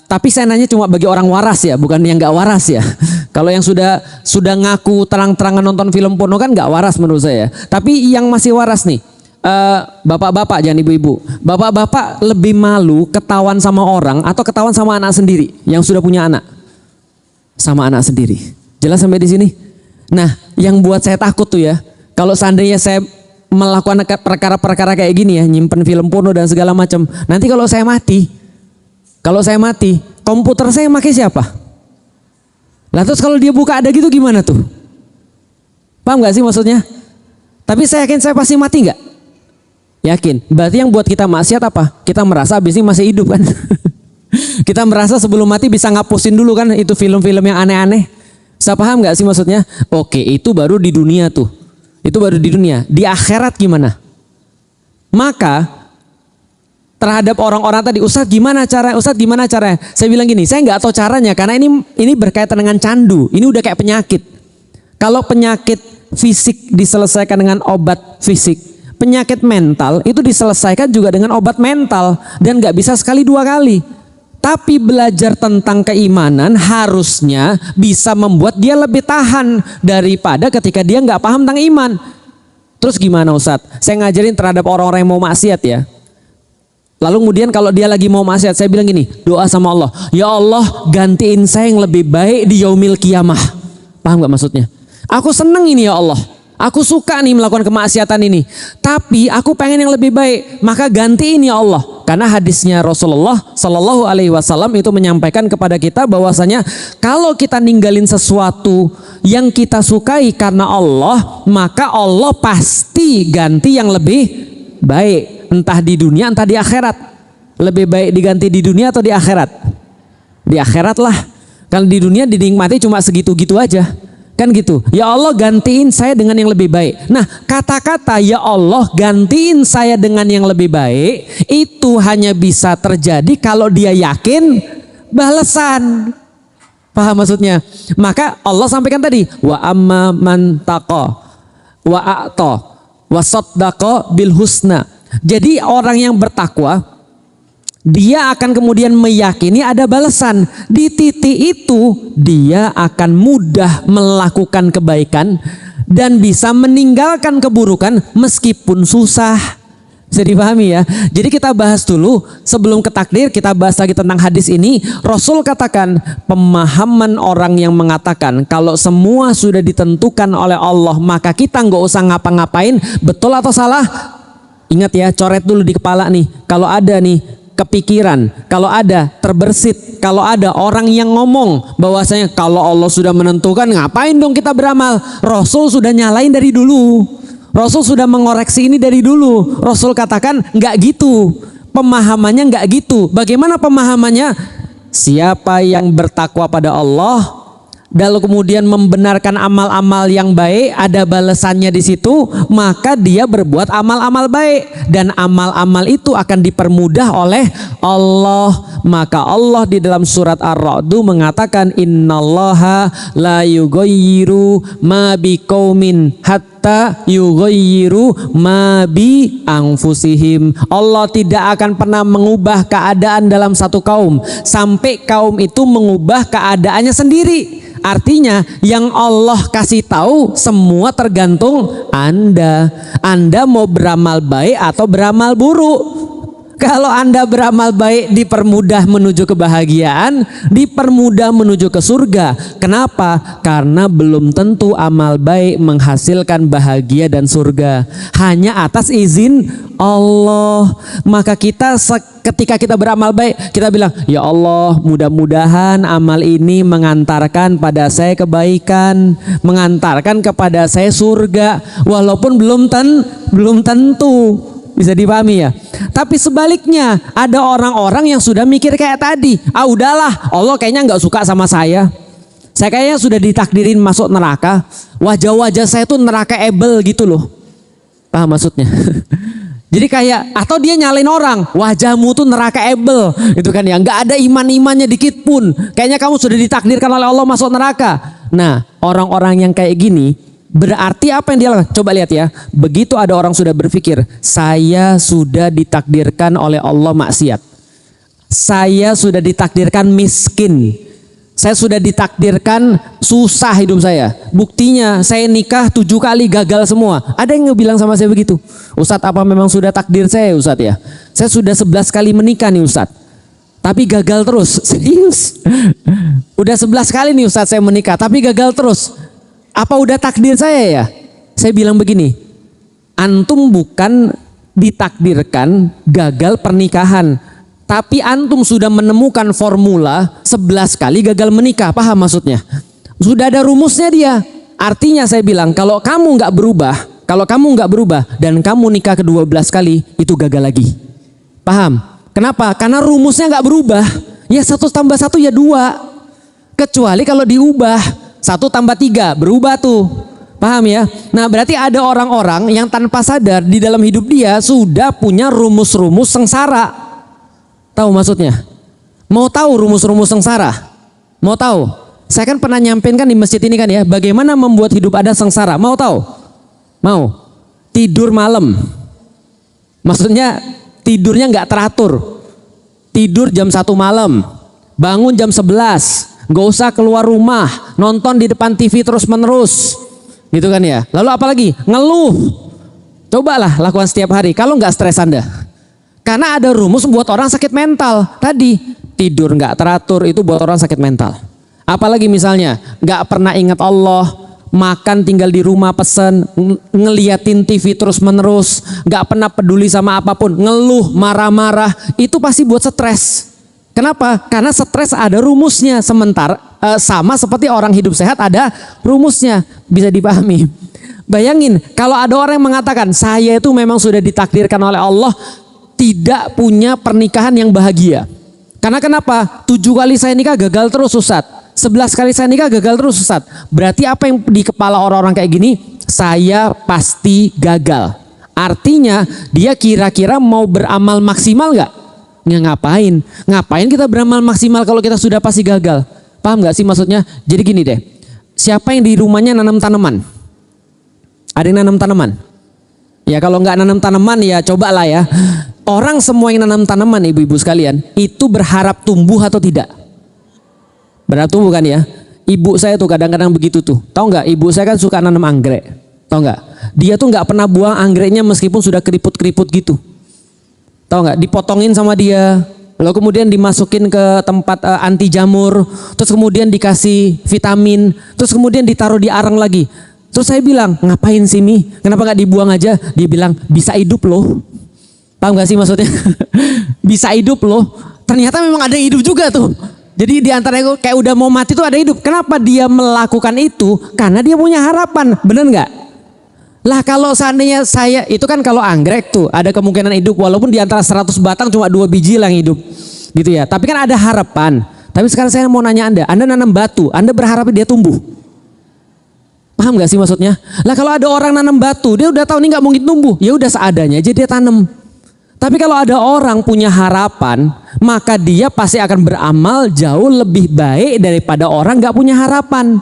Tapi saya nanya cuma bagi orang waras ya, bukan yang nggak waras ya. Kalau yang sudah ngaku terang-terangan nonton film porno kan nggak waras menurut saya. Tapi yang masih waras nih. Bapak-bapak jangan ibu-ibu. Bapak-bapak lebih malu ketahuan sama orang atau ketahuan sama anak sendiri yang sudah punya anak? Sama anak sendiri. Jelas sampai di sini? Nah, yang buat saya takut tuh ya, kalau seandainya saya melakukan perkara-perkara kayak gini ya, nyimpen film porno dan segala macam. Nanti kalau saya mati, komputer saya pakai siapa? Lah terus kalau dia buka ada gitu gimana tuh? Paham gak sih maksudnya? Tapi saya yakin saya pasti mati nggak? Yakin. Berarti yang buat kita maksiat apa? Kita merasa abis ini masih hidup kan? Kita merasa sebelum mati bisa ngapusin dulu kan itu film-film yang aneh-aneh. Saya paham nggak sih maksudnya? Oke, itu baru di dunia tuh. Itu baru di dunia. Di akhirat gimana? Maka terhadap orang-orang tadi, Ustadz gimana cara? Ustadz gimana cara? Saya bilang gini, saya nggak tahu caranya karena ini berkaitan dengan candu. Ini udah kayak penyakit. Kalau penyakit fisik diselesaikan dengan obat fisik, penyakit mental itu diselesaikan juga dengan obat mental dan nggak bisa sekali dua kali. Tapi belajar tentang keimanan harusnya bisa membuat dia lebih tahan daripada ketika dia nggak paham tentang iman. Terus gimana Ustadz? Saya ngajarin terhadap orang-orang yang mau maksiat ya. Lalu kemudian kalau dia lagi mau maksiat, saya bilang gini, doa sama Allah, ya Allah gantiin saya yang lebih baik di yaumil kiamah. Paham nggak maksudnya? Aku seneng ini ya Allah. Aku suka nih melakukan kemaksiatan ini. Tapi aku pengen yang lebih baik. Maka gantiin ya Allah. Karena hadisnya Rasulullah Sallallahu Alaihi Wasallam itu menyampaikan kepada kita bahwasanya kalau kita ninggalin sesuatu yang kita sukai karena Allah, maka Allah pasti ganti yang lebih baik. Entah di dunia, entah di akhirat. Lebih baik diganti di dunia atau di akhirat? Di akhirat lah. Kalau di dunia dinikmati cuma segitu-gitu aja. Kan gitu, ya Allah gantiin saya dengan yang lebih baik. Nah kata-kata ya Allah gantiin saya dengan yang lebih baik itu hanya bisa terjadi kalau dia yakin balasan. Paham maksudnya? Maka Allah sampaikan tadi, wa amma man taqa wa a'ta wa saddaqa bil husna. Jadi orang yang bertakwa dia akan kemudian meyakini ada balasan. Di titik itu dia akan mudah melakukan kebaikan dan bisa meninggalkan keburukan meskipun susah. Bisa dipahami ya. Jadi kita bahas dulu sebelum ke takdir, kita bahas lagi tentang hadis ini. Rasul katakan pemahaman orang yang mengatakan kalau semua sudah ditentukan oleh Allah maka kita nggak usah ngapa-ngapain, betul atau salah? Ingat ya, coret dulu di kepala nih. Kalau ada nih kepikiran, kalau ada terbersit, kalau ada orang yang ngomong bahwasanya kalau Allah sudah menentukan, ngapain dong kita beramal? Rasul sudah nyalain dari dulu. Rasul sudah mengoreksi ini dari dulu. Rasul katakan nggak gitu. Pemahamannya nggak gitu. Bagaimana pemahamannya? Siapa yang bertakwa pada Allah lalu kemudian membenarkan amal-amal yang baik, ada balasannya di situ, maka dia berbuat amal-amal baik dan amal-amal itu akan dipermudah oleh Allah. Maka Allah di dalam surat Ar-Ra'd mengatakan innallaha la yughayyiru ma biqaumin hatta yughayyiru ma bi anfusihim. Allah tidak akan pernah mengubah keadaan dalam satu kaum sampai kaum itu mengubah keadaannya sendiri. Artinya yang Allah kasih tahu semua tergantung Anda. Anda mau beramal baik atau beramal buruk. Kalau Anda beramal baik dipermudah menuju kebahagiaan, dipermudah menuju ke surga. Kenapa? Karena belum tentu amal baik menghasilkan bahagia dan surga. Hanya atas izin Allah. Maka kita ketika kita beramal baik, kita bilang, ya Allah, mudah-mudahan amal ini mengantarkan pada saya kebaikan, mengantarkan kepada saya surga, walaupun belum tentu. Bisa dipahami ya. Tapi sebaliknya, ada orang-orang yang sudah mikir kayak tadi, udahlah, Allah kayaknya nggak suka sama saya. Saya kayaknya sudah ditakdirin masuk neraka. Wajah-wajah saya tuh neraka-able gitu loh. Paham maksudnya? Jadi kayak, atau dia nyalain orang, wajahmu tuh neraka-able, itu kan ya, nggak ada iman-imannya dikit pun. Kayaknya kamu sudah ditakdirkan oleh Allah masuk neraka. Nah, orang-orang yang kayak gini, berarti apa yang dia lakukan? Coba lihat ya. Begitu ada orang sudah berpikir, saya sudah ditakdirkan oleh Allah maksiat. Saya sudah ditakdirkan miskin. Saya sudah ditakdirkan susah hidup saya. Buktinya saya nikah 7 kali gagal semua. Ada yang ngebilang sama saya begitu. Ustadz, apa memang sudah takdir saya Ustadz ya? Saya sudah 11 kali menikah nih Ustadz, tapi gagal terus. Serius. Udah 11 kali nih Ustadz saya menikah, tapi gagal terus. Apa udah takdir saya ya? Saya bilang begini, antum bukan ditakdirkan gagal pernikahan, tapi antum sudah menemukan formula 11 kali gagal menikah. Paham maksudnya? Sudah ada rumusnya dia. Artinya saya bilang, kalau kamu nggak berubah dan kamu nikah ke-12 kali, itu gagal lagi. Paham? Kenapa? Karena rumusnya nggak berubah. Ya 1 tambah 1 ya 2. Kecuali kalau diubah 1 tambah 3 berubah tuh. Paham ya? Nah, berarti ada orang-orang yang tanpa sadar di dalam hidup dia sudah punya rumus-rumus sengsara. Tahu maksudnya? Mau tahu rumus-rumus sengsara? Mau tahu? Saya kan pernah nyampein kan di masjid ini kan ya, bagaimana membuat hidup Anda sengsara. Mau tahu? Mau? Tidur malam. Maksudnya tidurnya nggak teratur. Tidur jam 1 malam, bangun jam 11. Gak usah keluar rumah, nonton di depan TV terus menerus, gitu kan ya. Lalu apalagi? Ngeluh. Cobalah lakukan setiap hari. Kalau nggak stres Anda, karena ada rumus buat orang sakit mental. Tadi tidur nggak teratur itu buat orang sakit mental. Apalagi misalnya nggak pernah ingat Allah, makan tinggal di rumah pesen, ngeliatin TV terus menerus, nggak pernah peduli sama apapun, ngeluh, marah-marah, itu pasti buat stres. Kenapa? Karena stres ada rumusnya. Sementara sama seperti orang hidup sehat ada rumusnya. Bisa dipahami. Bayangin kalau ada orang yang mengatakan saya itu memang sudah ditakdirkan oleh Allah tidak punya pernikahan yang bahagia. Karena kenapa? 7 kali saya nikah gagal terus Ustadz. 11 kali saya nikah gagal terus Ustadz. Berarti apa yang di kepala orang-orang kayak gini? Saya pasti gagal. Artinya dia kira-kira mau beramal maksimal nggak? Ngapain? Ngapain kita beramal maksimal kalau kita sudah pasti gagal? Paham nggak sih maksudnya? Jadi gini deh, siapa yang di rumahnya nanam tanaman? Ada yang nanam tanaman? Ya kalau nggak nanam tanaman ya cobalah ya. Orang semua yang nanam tanaman ibu-ibu sekalian itu berharap tumbuh atau tidak? Berharap tumbuh kan ya? Ibu saya tuh kadang-kadang begitu tuh. Tahu nggak? Ibu saya kan suka nanam anggrek. Tahu nggak? Dia tuh nggak pernah buang anggreknya meskipun sudah keriput-keriput gitu. Tahu nggak? Dipotongin sama dia, lalu kemudian dimasukin ke tempat anti jamur, terus kemudian dikasih vitamin, terus kemudian ditaruh di arang lagi. Terus saya bilang, ngapain sih Mi? Kenapa nggak dibuang aja? Dia bilang, bisa hidup loh. Paham gak sih maksudnya? Bisa hidup loh. Ternyata memang ada yang hidup juga tuh. Jadi di antara itu kayak udah mau mati tuh ada hidup. Kenapa dia melakukan itu? Karena dia punya harapan. Bener nggak? Lah kalau seandainya saya itu kan kalau anggrek tuh ada kemungkinan hidup walaupun di antara 100 batang cuma 2 biji lah yang hidup. Gitu ya. Tapi kan ada harapan. Tapi sekarang saya mau nanya Anda nanam batu, Anda berharap dia tumbuh. Paham gak sih maksudnya? Lah kalau ada orang nanam batu, dia udah tahu ini nggak mungkin tumbuh. Ya udah seadanya aja dia tanam. Tapi kalau ada orang punya harapan, maka dia pasti akan beramal jauh lebih baik daripada orang gak punya harapan.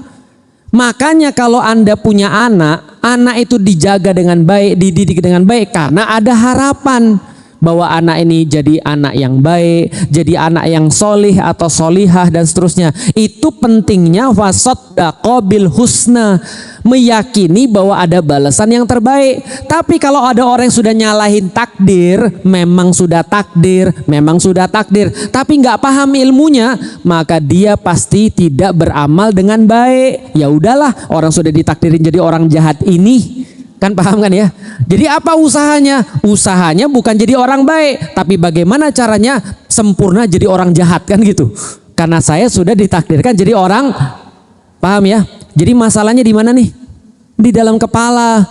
Makanya kalau Anda punya anak, anak itu dijaga dengan baik, dididik dengan baik karena ada harapan bahwa anak ini jadi anak yang baik, jadi anak yang solih atau solihah dan seterusnya. Itu pentingnya wasaddaqa bil husna, meyakini bahwa ada balasan yang terbaik. Tapi kalau ada orang yang sudah nyalahin takdir, memang sudah takdir, tapi nggak paham ilmunya, maka dia pasti tidak beramal dengan baik. Ya udahlah, orang sudah ditakdirin jadi orang jahat ini. Kan paham kan ya? Jadi apa usahanya? Usahanya bukan jadi orang baik, tapi bagaimana caranya sempurna jadi orang jahat kan gitu. Karena saya sudah ditakdirkan jadi orang, paham ya? Jadi masalahnya di mana nih? Di dalam kepala.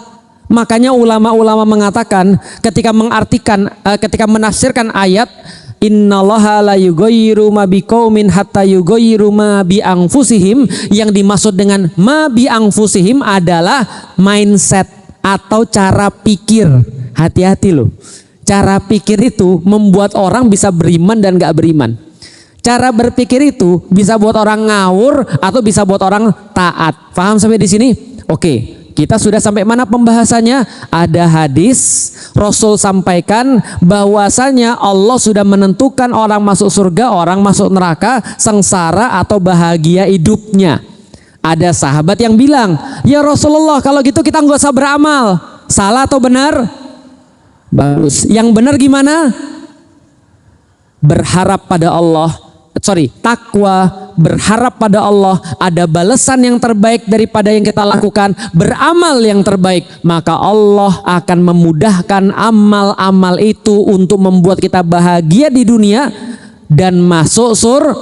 Makanya ulama-ulama mengatakan ketika mengartikan, ketika menafsirkan ayat Innallaha la yughayyiru ma biqaumin hatta yughayyiru ma bi anfusihim, yang dimaksud dengan ma bi anfusihim adalah mindset atau cara pikir. Hati-hati loh. Cara pikir itu membuat orang bisa beriman dan gak beriman. Cara berpikir itu bisa buat orang ngawur atau bisa buat orang taat. Paham sampai di sini? Oke. Kita sudah sampai mana pembahasannya? Ada hadis Rasul sampaikan bahwasanya Allah sudah menentukan orang masuk surga, orang masuk neraka, sengsara atau bahagia hidupnya. Ada sahabat yang bilang, ya Rasulullah kalau gitu kita nggak usah beramal. Salah atau benar? Bagus. Yang benar gimana? Berharap pada Allah. Takwa, berharap pada Allah, ada balasan yang terbaik daripada yang kita lakukan, beramal yang terbaik, maka Allah akan memudahkan amal-amal itu untuk membuat kita bahagia di dunia dan masuk surga.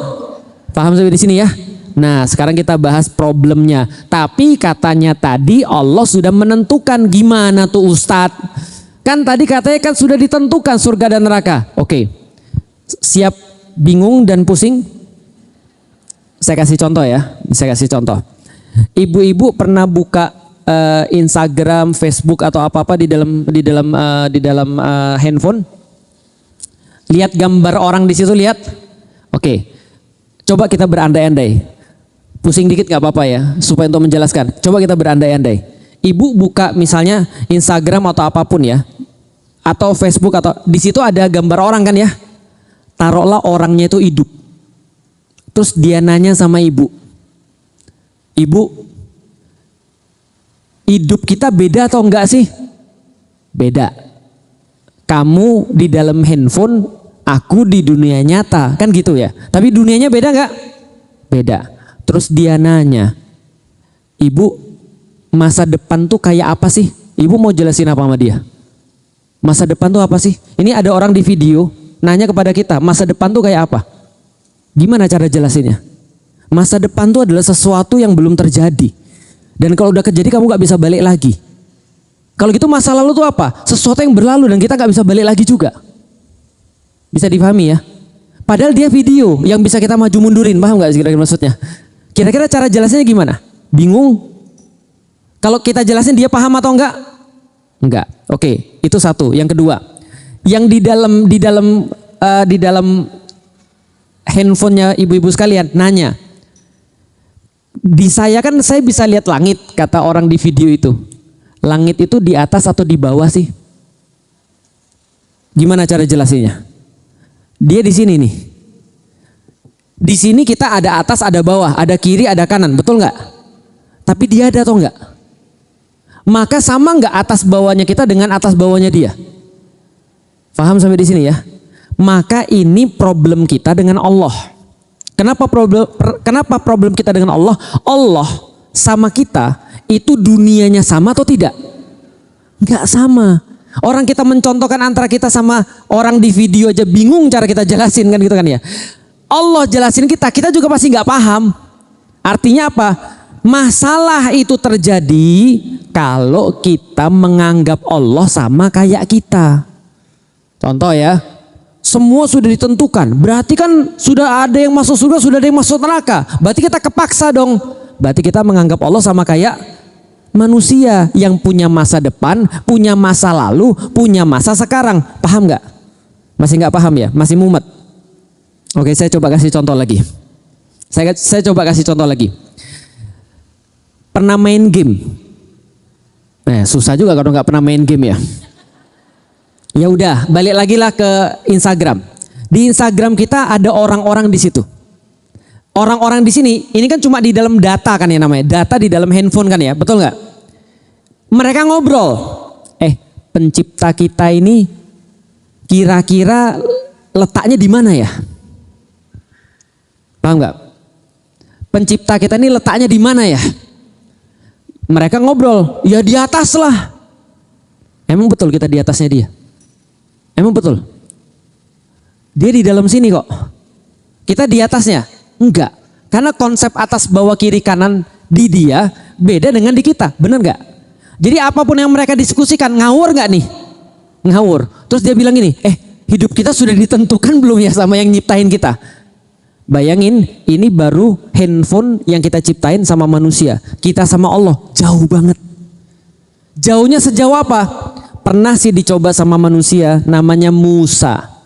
Paham sampai di sini ya? Nah, sekarang kita bahas problemnya. Tapi katanya tadi Allah sudah menentukan. Gimana tuh Ustadz? Kan tadi katanya kan sudah ditentukan surga dan neraka. Oke. Siap bingung dan pusing? Saya kasih contoh ya. Saya kasih contoh. Ibu-ibu pernah buka Instagram, Facebook atau apa-apa di dalam handphone? Lihat gambar orang di situ, lihat. Oke. Coba kita berandai-andai. Pusing dikit gak apa-apa ya, supaya untuk menjelaskan. Coba kita berandai-andai. Ibu buka misalnya Instagram atau apapun ya, atau Facebook atau di situ ada gambar orang kan ya. Taruhlah orangnya itu hidup. Terus dia nanya sama ibu, Ibu, hidup kita beda atau enggak sih? Beda. Kamu di dalam handphone, aku di dunia nyata, kan gitu ya. Tapi dunianya beda enggak? Beda. Terus dia nanya, Ibu, masa depan tuh kayak apa sih? Ibu mau jelasin apa sama dia? Masa depan tuh apa sih? Ini ada orang di video nanya kepada kita, masa depan tuh kayak apa? Gimana cara jelasinnya? Masa depan tuh adalah sesuatu yang belum terjadi. Dan kalau udah kejadi kamu gak bisa balik lagi. Kalau gitu masa lalu tuh apa? Sesuatu yang berlalu dan kita gak bisa balik lagi juga. Bisa dipahami ya? Padahal dia video yang bisa kita maju mundurin. Paham gak sih kira-kira maksudnya? Kira-kira cara jelasinnya gimana? Bingung? Kalau kita jelasin dia paham atau enggak? Enggak. Oke, itu satu. Yang kedua, yang di dalam handphonenya ibu-ibu sekalian nanya, di saya kan saya bisa lihat langit, kata orang di video itu. Langit itu di atas atau di bawah sih? Gimana cara jelasinnya? Dia di sini nih. Di sini kita ada atas, ada bawah, ada kiri, ada kanan, betul nggak? Tapi dia ada atau nggak? Maka sama nggak atas bawahnya kita dengan atas bawahnya dia? Paham sampai di sini ya? Maka ini problem kita dengan Allah. Kenapa problem kita dengan Allah? Allah sama kita itu dunianya sama atau tidak? Nggak sama. Orang kita mencontohkan antara kita sama orang di video aja bingung cara kita jelasin kan gitu kan ya. Allah jelasin kita juga pasti nggak paham. Artinya apa? Masalah itu terjadi kalau kita menganggap Allah sama kayak kita. Contoh ya, semua sudah ditentukan. Berarti kan sudah ada yang masuk surga, sudah ada yang masuk neraka. Berarti kita kepaksa dong. Berarti kita menganggap Allah sama kayak manusia yang punya masa depan, punya masa lalu, punya masa sekarang. Paham nggak? Masih nggak paham ya? Masih mumet? Oke, saya coba kasih contoh lagi. Saya coba kasih contoh lagi. Pernah main game? Susah juga kalau nggak pernah main game ya. Ya udah, balik lagi lah ke Instagram. Di Instagram kita ada orang-orang di situ. Orang-orang di sini, ini kan cuma di dalam data kan ya namanya. Data di dalam handphone kan ya, betul nggak? Mereka ngobrol. Pencipta kita ini kira-kira letaknya di mana ya? Paham nggak? Pencipta kita ini letaknya di mana ya? Mereka ngobrol, ya di atas lah. Emang betul kita di atasnya dia? Emang betul? Dia di dalam sini kok. Kita di atasnya? Enggak. Karena konsep atas bawah kiri kanan di dia beda dengan di kita. Benar nggak? Jadi apapun yang mereka diskusikan ngawur nggak nih? Ngawur. Terus dia bilang gini, hidup kita sudah ditentukan belum ya sama yang nyiptain kita? Bayangin, ini baru handphone yang kita ciptain sama manusia. Kita sama Allah jauh banget. Jauhnya sejauh apa? Pernah sih dicoba sama manusia, namanya Musa.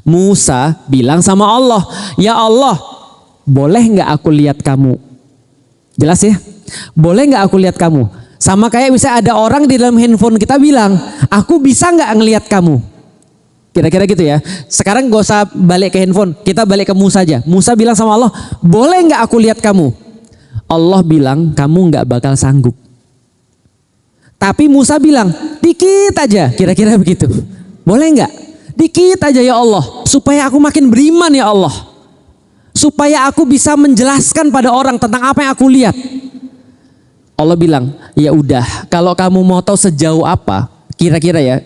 Musa bilang sama Allah, ya Allah, boleh nggak aku lihat kamu? Jelas ya? Boleh nggak aku lihat kamu? Sama kayak bisa ada orang di dalam handphone kita bilang, aku bisa nggak ngelihat kamu? Kira-kira gitu ya. Sekarang gak usah balik ke handphone, kita balik ke Musa aja. Musa bilang sama Allah, boleh nggak aku lihat kamu? Allah bilang, kamu nggak bakal sanggup. Tapi Musa bilang, dikit aja, kira-kira begitu. Boleh nggak? Dikit aja ya Allah, supaya aku makin beriman ya Allah. Supaya aku bisa menjelaskan pada orang tentang apa yang aku lihat. Allah bilang, ya udah, kalau kamu mau tahu sejauh apa, kira-kira ya,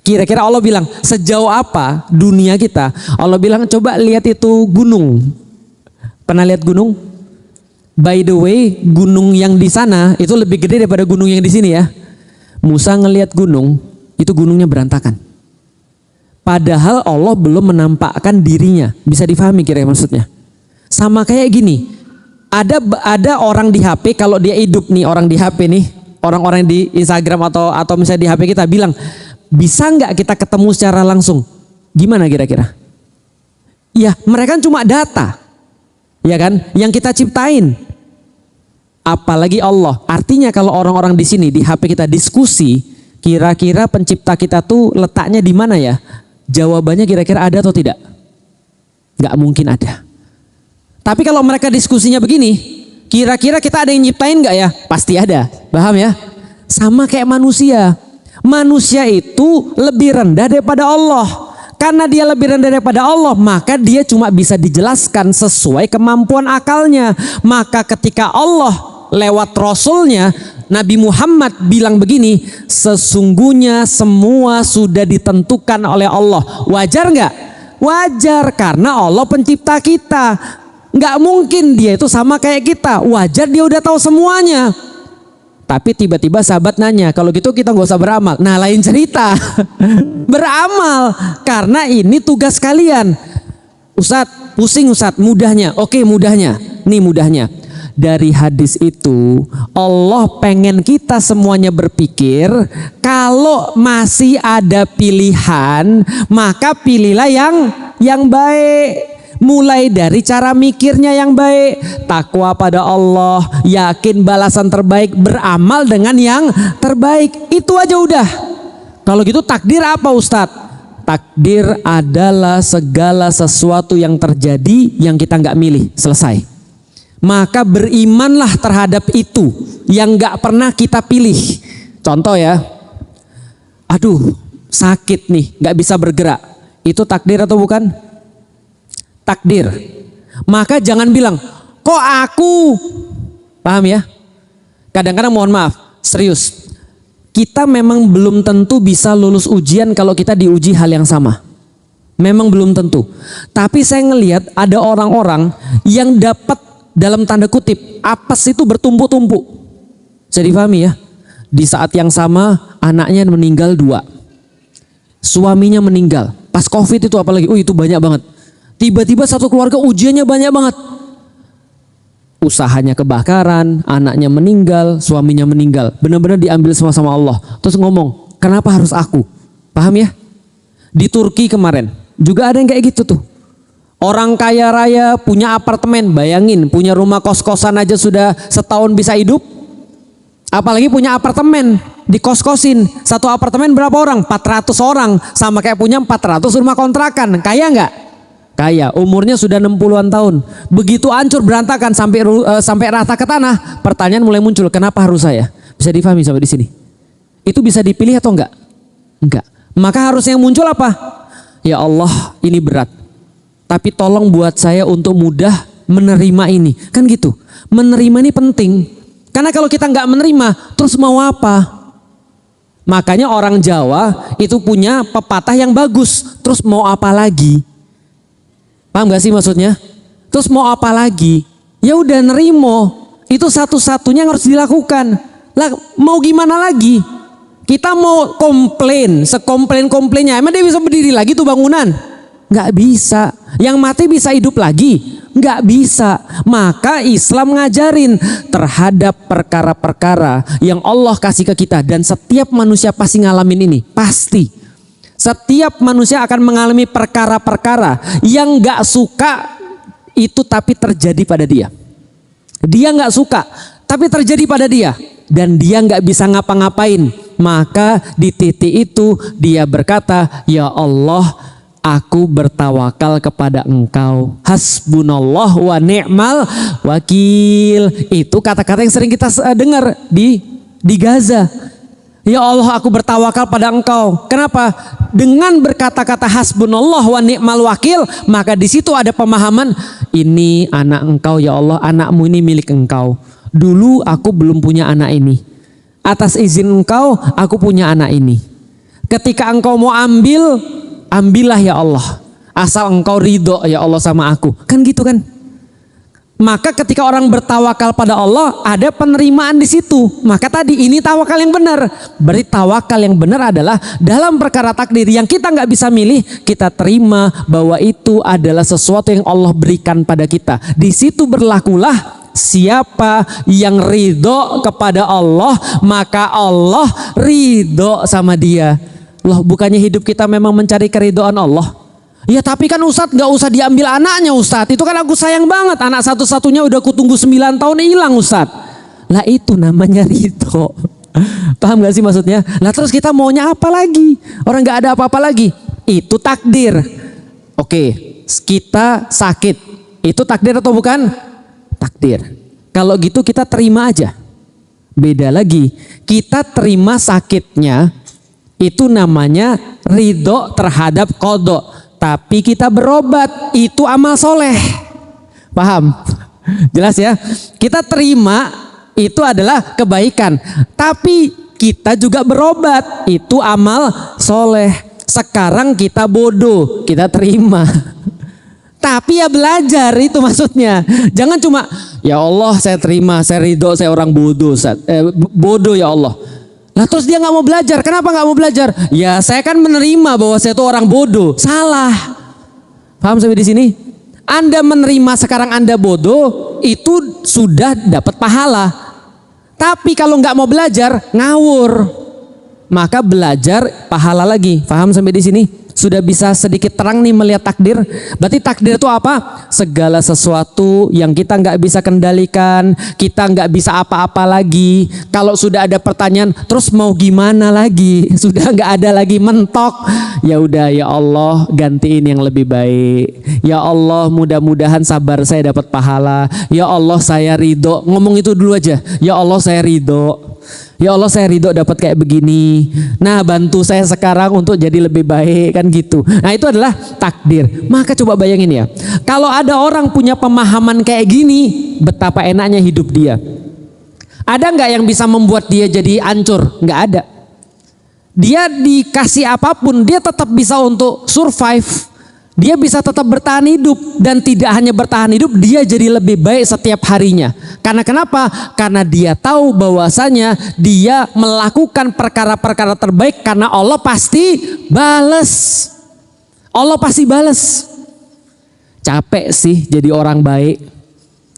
kira-kira Allah bilang, sejauh apa dunia kita? Allah bilang, coba lihat itu gunung. Pernah lihat gunung? By the way, gunung yang di sana itu lebih gede daripada gunung yang di sini ya. Musa ngelihat gunung, itu gunungnya berantakan. Padahal Allah belum menampakkan dirinya. Bisa difahami kira-kira maksudnya. Sama kayak gini, ada orang di HP, kalau dia hidup nih orang di HP nih, orang-orang di Instagram atau misalnya di HP kita bilang, bisa nggak kita ketemu secara langsung? Gimana kira-kira? Ya mereka kan cuma data, ya kan? Yang kita ciptain. Apalagi Allah. Artinya kalau orang-orang di sini di HP kita diskusi, kira-kira pencipta kita tuh letaknya di mana ya? Jawabannya kira-kira ada atau tidak? Nggak mungkin ada. Tapi kalau mereka diskusinya begini, kira-kira kita ada yang nyiptain nggak ya? Pasti ada. Paham ya? Sama kayak manusia. Manusia itu lebih rendah daripada Allah. Karena dia lebih rendah daripada Allah, maka dia cuma bisa dijelaskan sesuai kemampuan akalnya. Maka ketika Allah lewat Rasulnya Nabi Muhammad bilang begini, sesungguhnya semua sudah ditentukan oleh Allah. Wajar nggak? Wajar, karena Allah pencipta kita. Nggak mungkin dia itu sama kayak kita. Wajar dia udah tahu semuanya. Tapi tiba-tiba sahabat nanya, kalau gitu kita nggak usah beramal. Nah lain cerita. Beramal, karena ini tugas kalian. Ustadz, pusing Ustadz, mudahnya. Oke, mudahnya. Nih mudahnya. Dari hadis itu Allah pengen kita semuanya berpikir, kalau masih ada pilihan maka pilihlah yang baik. Mulai dari cara mikirnya yang baik, takwa pada Allah, yakin balasan terbaik, beramal dengan yang terbaik. Itu aja udah. Kalau gitu takdir apa Ustadz? Takdir adalah segala sesuatu yang terjadi yang kita nggak milih. Selesai. Maka berimanlah terhadap itu yang gak pernah kita pilih. Contoh ya, aduh sakit nih, gak bisa bergerak. Itu takdir atau bukan? Takdir. Maka jangan bilang, kok aku? Paham ya? Kadang-kadang mohon maaf, serius. kita memang belum tentu bisa lulus ujian kalau kita diuji hal yang sama. Memang belum tentu. Tapi saya ngelihat ada orang-orang yang dapat dalam tanda kutip apes itu bertumpuk-tumpuk. Bisa difahami ya? Di saat yang sama anaknya meninggal 2. Suaminya meninggal. Pas Covid itu apalagi, itu banyak banget. Tiba-tiba satu keluarga ujiannya banyak banget. Usahanya kebakaran, anaknya meninggal, suaminya meninggal. Benar-benar diambil semua sama Allah. Terus ngomong, kenapa harus aku? Paham ya? Di Turki kemarin juga ada yang kayak gitu tuh. Orang kaya raya punya apartemen, bayangin punya rumah kos-kosan aja sudah setahun bisa hidup. Apalagi punya apartemen, dikos-kosin. Satu apartemen berapa orang? 400 orang. Sama kayak punya 400 rumah kontrakan. Kaya nggak? Kaya. Umurnya sudah 60-an tahun. Begitu hancur berantakan sampai rata ke tanah. Pertanyaan mulai muncul, kenapa harus saya? Bisa difahami sampai di sini? Itu bisa dipilih atau enggak? Enggak. Maka harusnya yang muncul apa? Ya Allah, ini berat. Tapi tolong buat saya untuk mudah menerima ini. Kan gitu. Menerima ini penting. Karena kalau kita nggak menerima, terus mau apa? Makanya orang Jawa itu punya pepatah yang bagus. Terus mau apa lagi? Paham gak sih maksudnya? Terus mau apa lagi? Ya udah nerimo. Itu satu-satunya yang harus dilakukan. Lah mau gimana lagi? Kita mau komplain, sekomplain-komplainnya. Emang dia bisa berdiri lagi tuh bangunan? Nggak bisa. Yang mati bisa hidup lagi? Nggak bisa. Maka Islam ngajarin terhadap perkara-perkara yang Allah kasih ke kita. Dan setiap manusia pasti ngalamin ini. Pasti. Setiap manusia akan mengalami perkara-perkara yang nggak suka itu tapi terjadi pada dia. Dia nggak suka tapi terjadi pada dia. Dan dia nggak bisa ngapa-ngapain. Maka di titik itu dia berkata, ya Allah, aku bertawakal kepada Engkau. Hasbunallah wa ni'mal wakil. Itu kata-kata yang sering kita dengar di Gaza. Ya Allah, aku bertawakal pada Engkau. Kenapa? Dengan berkata-kata hasbunallah wa ni'mal wakil, maka di situ ada pemahaman, ini anak Engkau ya Allah, anakmu ini milik Engkau. Dulu aku belum punya anak ini. Atas izin Engkau, aku punya anak ini. Ketika Engkau mau ambil, ambillah ya Allah. Asal Engkau ridho ya Allah sama aku. Kan gitu kan? Maka ketika orang bertawakal pada Allah, ada penerimaan di situ. Maka tadi ini tawakal yang benar. Berarti tawakal yang benar adalah dalam perkara takdir yang kita nggak bisa milih, kita terima bahwa itu adalah sesuatu yang Allah berikan pada kita. Di situ berlakulah siapa yang ridho kepada Allah, maka Allah ridho sama dia. Loh, bukannya hidup kita memang mencari keridhaan Allah? Ya tapi kan Ustadz gak usah diambil anaknya Ustadz. Itu kan aku sayang banget. Anak satu-satunya udah kutunggu 9 tahun hilang Ustadz. Lah itu namanya ridho. Paham gak sih maksudnya? Lah terus kita maunya apa lagi? Orang gak ada apa-apa lagi. Itu takdir. Oke, kita sakit. Itu takdir atau bukan? Takdir. Kalau gitu kita terima aja. Beda lagi. Kita terima sakitnya. Itu namanya ridho terhadap qadha. Tapi kita berobat, itu amal soleh. Paham? Jelas ya? Kita terima itu adalah kebaikan. Tapi kita juga berobat, itu amal soleh. Sekarang kita bodoh, kita terima. Tapi ya belajar, itu maksudnya. Jangan cuma, ya Allah saya terima, saya ridho, saya orang bodoh. Bodoh ya Allah. Nah terus dia nggak mau belajar. Kenapa nggak mau belajar? Ya saya kan menerima bahwa saya itu orang bodoh. Salah. Paham sampai di sini? Anda menerima sekarang Anda bodoh, itu sudah dapat pahala. Tapi kalau nggak mau belajar, ngawur. Maka belajar pahala lagi. Paham sampai di sini? Sudah bisa sedikit terang nih melihat takdir. Berarti takdir itu apa? Segala sesuatu yang kita nggak bisa kendalikan, kita nggak bisa apa-apa lagi. Kalau sudah ada pertanyaan, terus mau gimana lagi? Sudah nggak ada lagi mentok. Ya udah ya Allah, gantiin yang lebih baik. Ya Allah, mudah-mudahan sabar saya dapat pahala. Ya Allah saya ridho. Ngomong itu dulu aja. Ya Allah saya ridho. Ya Allah saya ridho dapat kayak begini. Nah bantu saya sekarang untuk jadi lebih baik, kan gitu. Nah itu adalah takdir. Maka coba bayangin ya, kalau ada orang punya pemahaman kayak gini, betapa enaknya hidup dia. Ada nggak yang bisa membuat dia jadi hancur? Nggak ada. Dia dikasih apapun, dia tetap bisa untuk survive. Dia bisa tetap bertahan hidup, dan tidak hanya bertahan hidup, dia jadi lebih baik setiap harinya. Karena kenapa? Karena dia tahu bahwasanya dia melakukan perkara-perkara terbaik karena Allah pasti bales. Allah pasti bales. Capek sih jadi orang baik.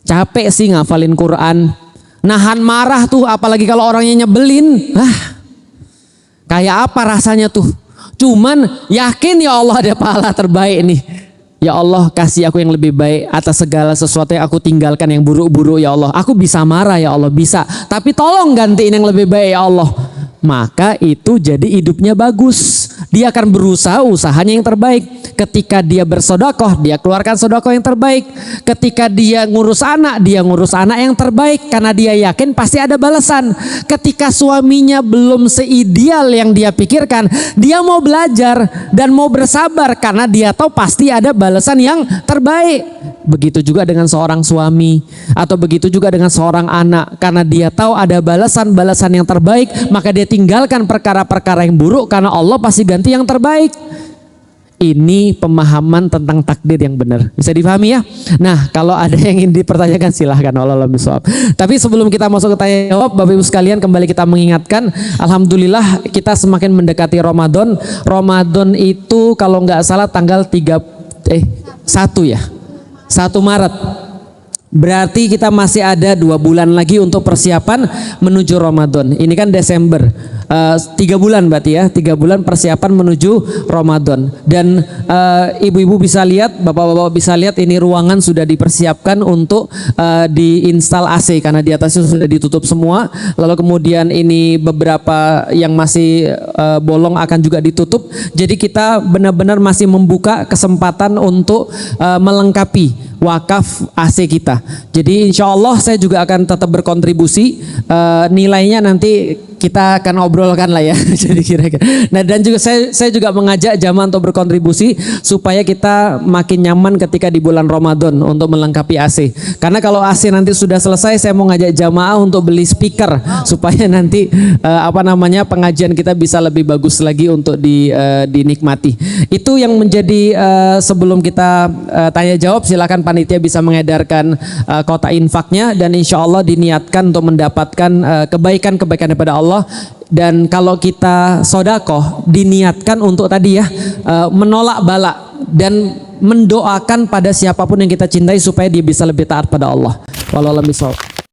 Capek sih ngafalin Quran. Nahan marah tuh, apalagi kalau orangnya nyebelin. Kayak apa rasanya tuh? Cuman yakin ya Allah ada pahala terbaik nih. Ya Allah kasih aku yang lebih baik atas segala sesuatu yang aku tinggalkan yang buruk-buruk ya Allah. Aku bisa marah ya Allah, bisa. Tapi tolong gantiin yang lebih baik ya Allah. Maka itu jadi hidupnya bagus. Dia akan berusaha usahanya yang terbaik. Ketika dia bersodakoh, dia keluarkan sodakoh yang terbaik. Ketika dia ngurus anak yang terbaik. Karena dia yakin pasti ada balasan. Ketika suaminya belum seideal yang dia pikirkan, dia mau belajar dan mau bersabar karena dia tahu pasti ada balasan yang terbaik. Begitu juga dengan seorang suami, atau begitu juga dengan seorang anak. Karena dia tahu ada balasan-balasan yang terbaik, maka dia tinggalkan perkara-perkara yang buruk karena Allah pasti ganti yang terbaik. Ini pemahaman tentang takdir yang benar. Bisa dipahami ya? Nah, kalau ada yang ingin dipertanyakan silahkan. Wallahu a'lam bishawab. Tapi sebelum kita masuk ke tanya jawab, Bapak Ibu sekalian, kembali kita mengingatkan, alhamdulillah kita semakin mendekati Ramadan. Ramadan itu kalau nggak salah tanggal 1 ya. 1 Maret. Berarti kita masih ada 2 bulan lagi untuk persiapan menuju Ramadan. Ini kan Desember, 3 bulan berarti ya, 3 bulan persiapan menuju Ramadan. Dan ibu-ibu bisa lihat, bapak-bapak bisa lihat, ini ruangan sudah dipersiapkan untuk diinstal AC karena di atasnya sudah ditutup semua. Lalu kemudian ini beberapa yang masih bolong akan juga ditutup. Jadi kita benar-benar masih membuka kesempatan untuk melengkapi wakaf AC kita. Jadi insya Allah saya juga akan tetap berkontribusi. Nilainya nanti kita akan obrolkan lah ya. Jadi kira-kira. Nah, dan juga saya juga mengajak jamaah untuk berkontribusi supaya kita makin nyaman ketika di bulan Ramadan untuk melengkapi AC. Karena kalau AC nanti sudah selesai, saya mau ngajak jamaah untuk beli speaker supaya nanti pengajian kita bisa lebih bagus lagi untuk dinikmati. Itu yang menjadi sebelum kita tanya jawab, silakan panitia bisa mengedarkan kota infaknya, dan insya Allah diniatkan untuk mendapatkan kebaikan-kebaikan daripada Allah. Dan kalau kita sodakoh diniatkan untuk tadi ya, menolak bala dan mendoakan pada siapapun yang kita cintai supaya dia bisa lebih taat pada Allah. Wallahu a'lam bishawab.